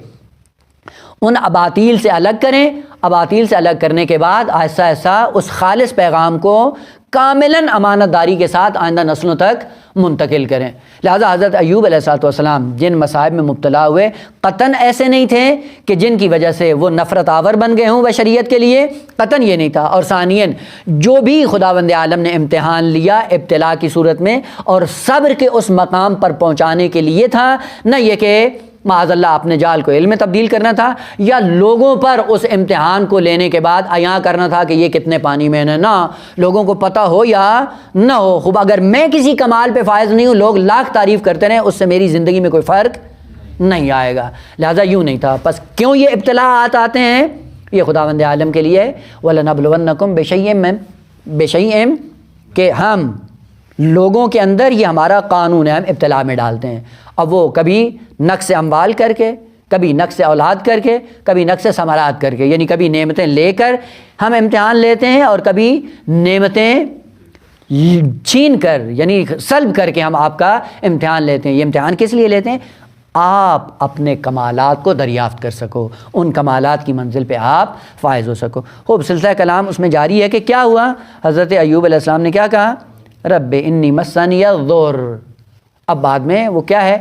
ان اباطیل سے الگ کریں، اباطیل سے الگ کرنے کے بعد آہستہ آہستہ اس خالص پیغام کو کاملاً امانت داری کے ساتھ آئندہ نسلوں تک منتقل کریں۔ لہٰذا حضرت ایوب علیہ السلام جن مصائب میں مبتلا ہوئے قطعاً ایسے نہیں تھے کہ جن کی وجہ سے وہ نفرت آور بن گئے ہوں بشریت کے لیے، قطعاً یہ نہیں تھا۔ اور ثانیاً جو بھی خداوند عالم نے امتحان لیا ابتلا کی صورت میں اور صبر کے اس مقام پر پہنچانے کے لیے تھا، نہ یہ کہ معاذ اللہ اپنے جال کو علم میں تبدیل کرنا تھا یا لوگوں پر اس امتحان کو لینے کے بعد عیاں کرنا تھا کہ یہ کتنے پانی میں ہے۔ نہ، لوگوں کو پتہ ہو یا نہ ہو، خوب اگر میں کسی کمال پہ فائز نہیں ہوں، لوگ لاکھ تعریف کرتے رہیں، اس سے میری زندگی میں کوئی فرق نہیں آئے گا۔ لہٰذا یوں نہیں تھا۔ بس کیوں یہ ابتلاءات آتے ہیں؟ یہ خداوند عالم کے لیے وَلَنَبْلُوَنَّكُمْ بِشَيْءٍ کہ ہم لوگوں کے اندر یہ ہمارا قانون ہے، ہم ابتلاء میں ڈالتے ہیں۔ اب وہ کبھی نقص اموال کر کے، کبھی نقص اولاد کر کے، کبھی نقص ثمرات کر کے، یعنی کبھی نعمتیں لے کر ہم امتحان لیتے ہیں اور کبھی نعمتیں چھین کر یعنی سلب کر کے ہم آپ کا امتحان لیتے ہیں۔ یہ امتحان کس لیے لیتے ہیں؟ آپ اپنے کمالات کو دریافت کر سکو، ان کمالات کی منزل پہ آپ فائز ہو سکو۔ خوب سلسلہ کلام اس میں جاری ہے کہ کیا ہوا؟ حضرت ایوب علیہ السلام نے کیا کہا؟ رب انی مسنی الضر۔ اب بعد میں وہ کیا ہے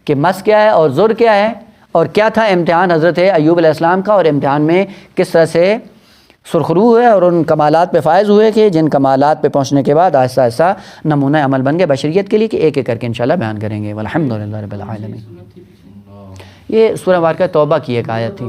کہ مس کیا ہے اور ضر کیا ہے، اور کیا تھا امتحان حضرت ایوب علیہ السلام کا، اور امتحان میں کس طرح سے سرخرو ہوئے اور ان کمالات پہ فائز ہوئے کہ جن کمالات پہ پہنچنے کے بعد آہستہ آہستہ نمونہ عمل بن گئے بشریت کے لیے، کہ ایک ایک کر کے انشاءاللہ بیان کریں گے۔ والحمدللہ رب العالمین۔ یہ سورہ مبارکہ توبہ کی ایک آیت تھی۔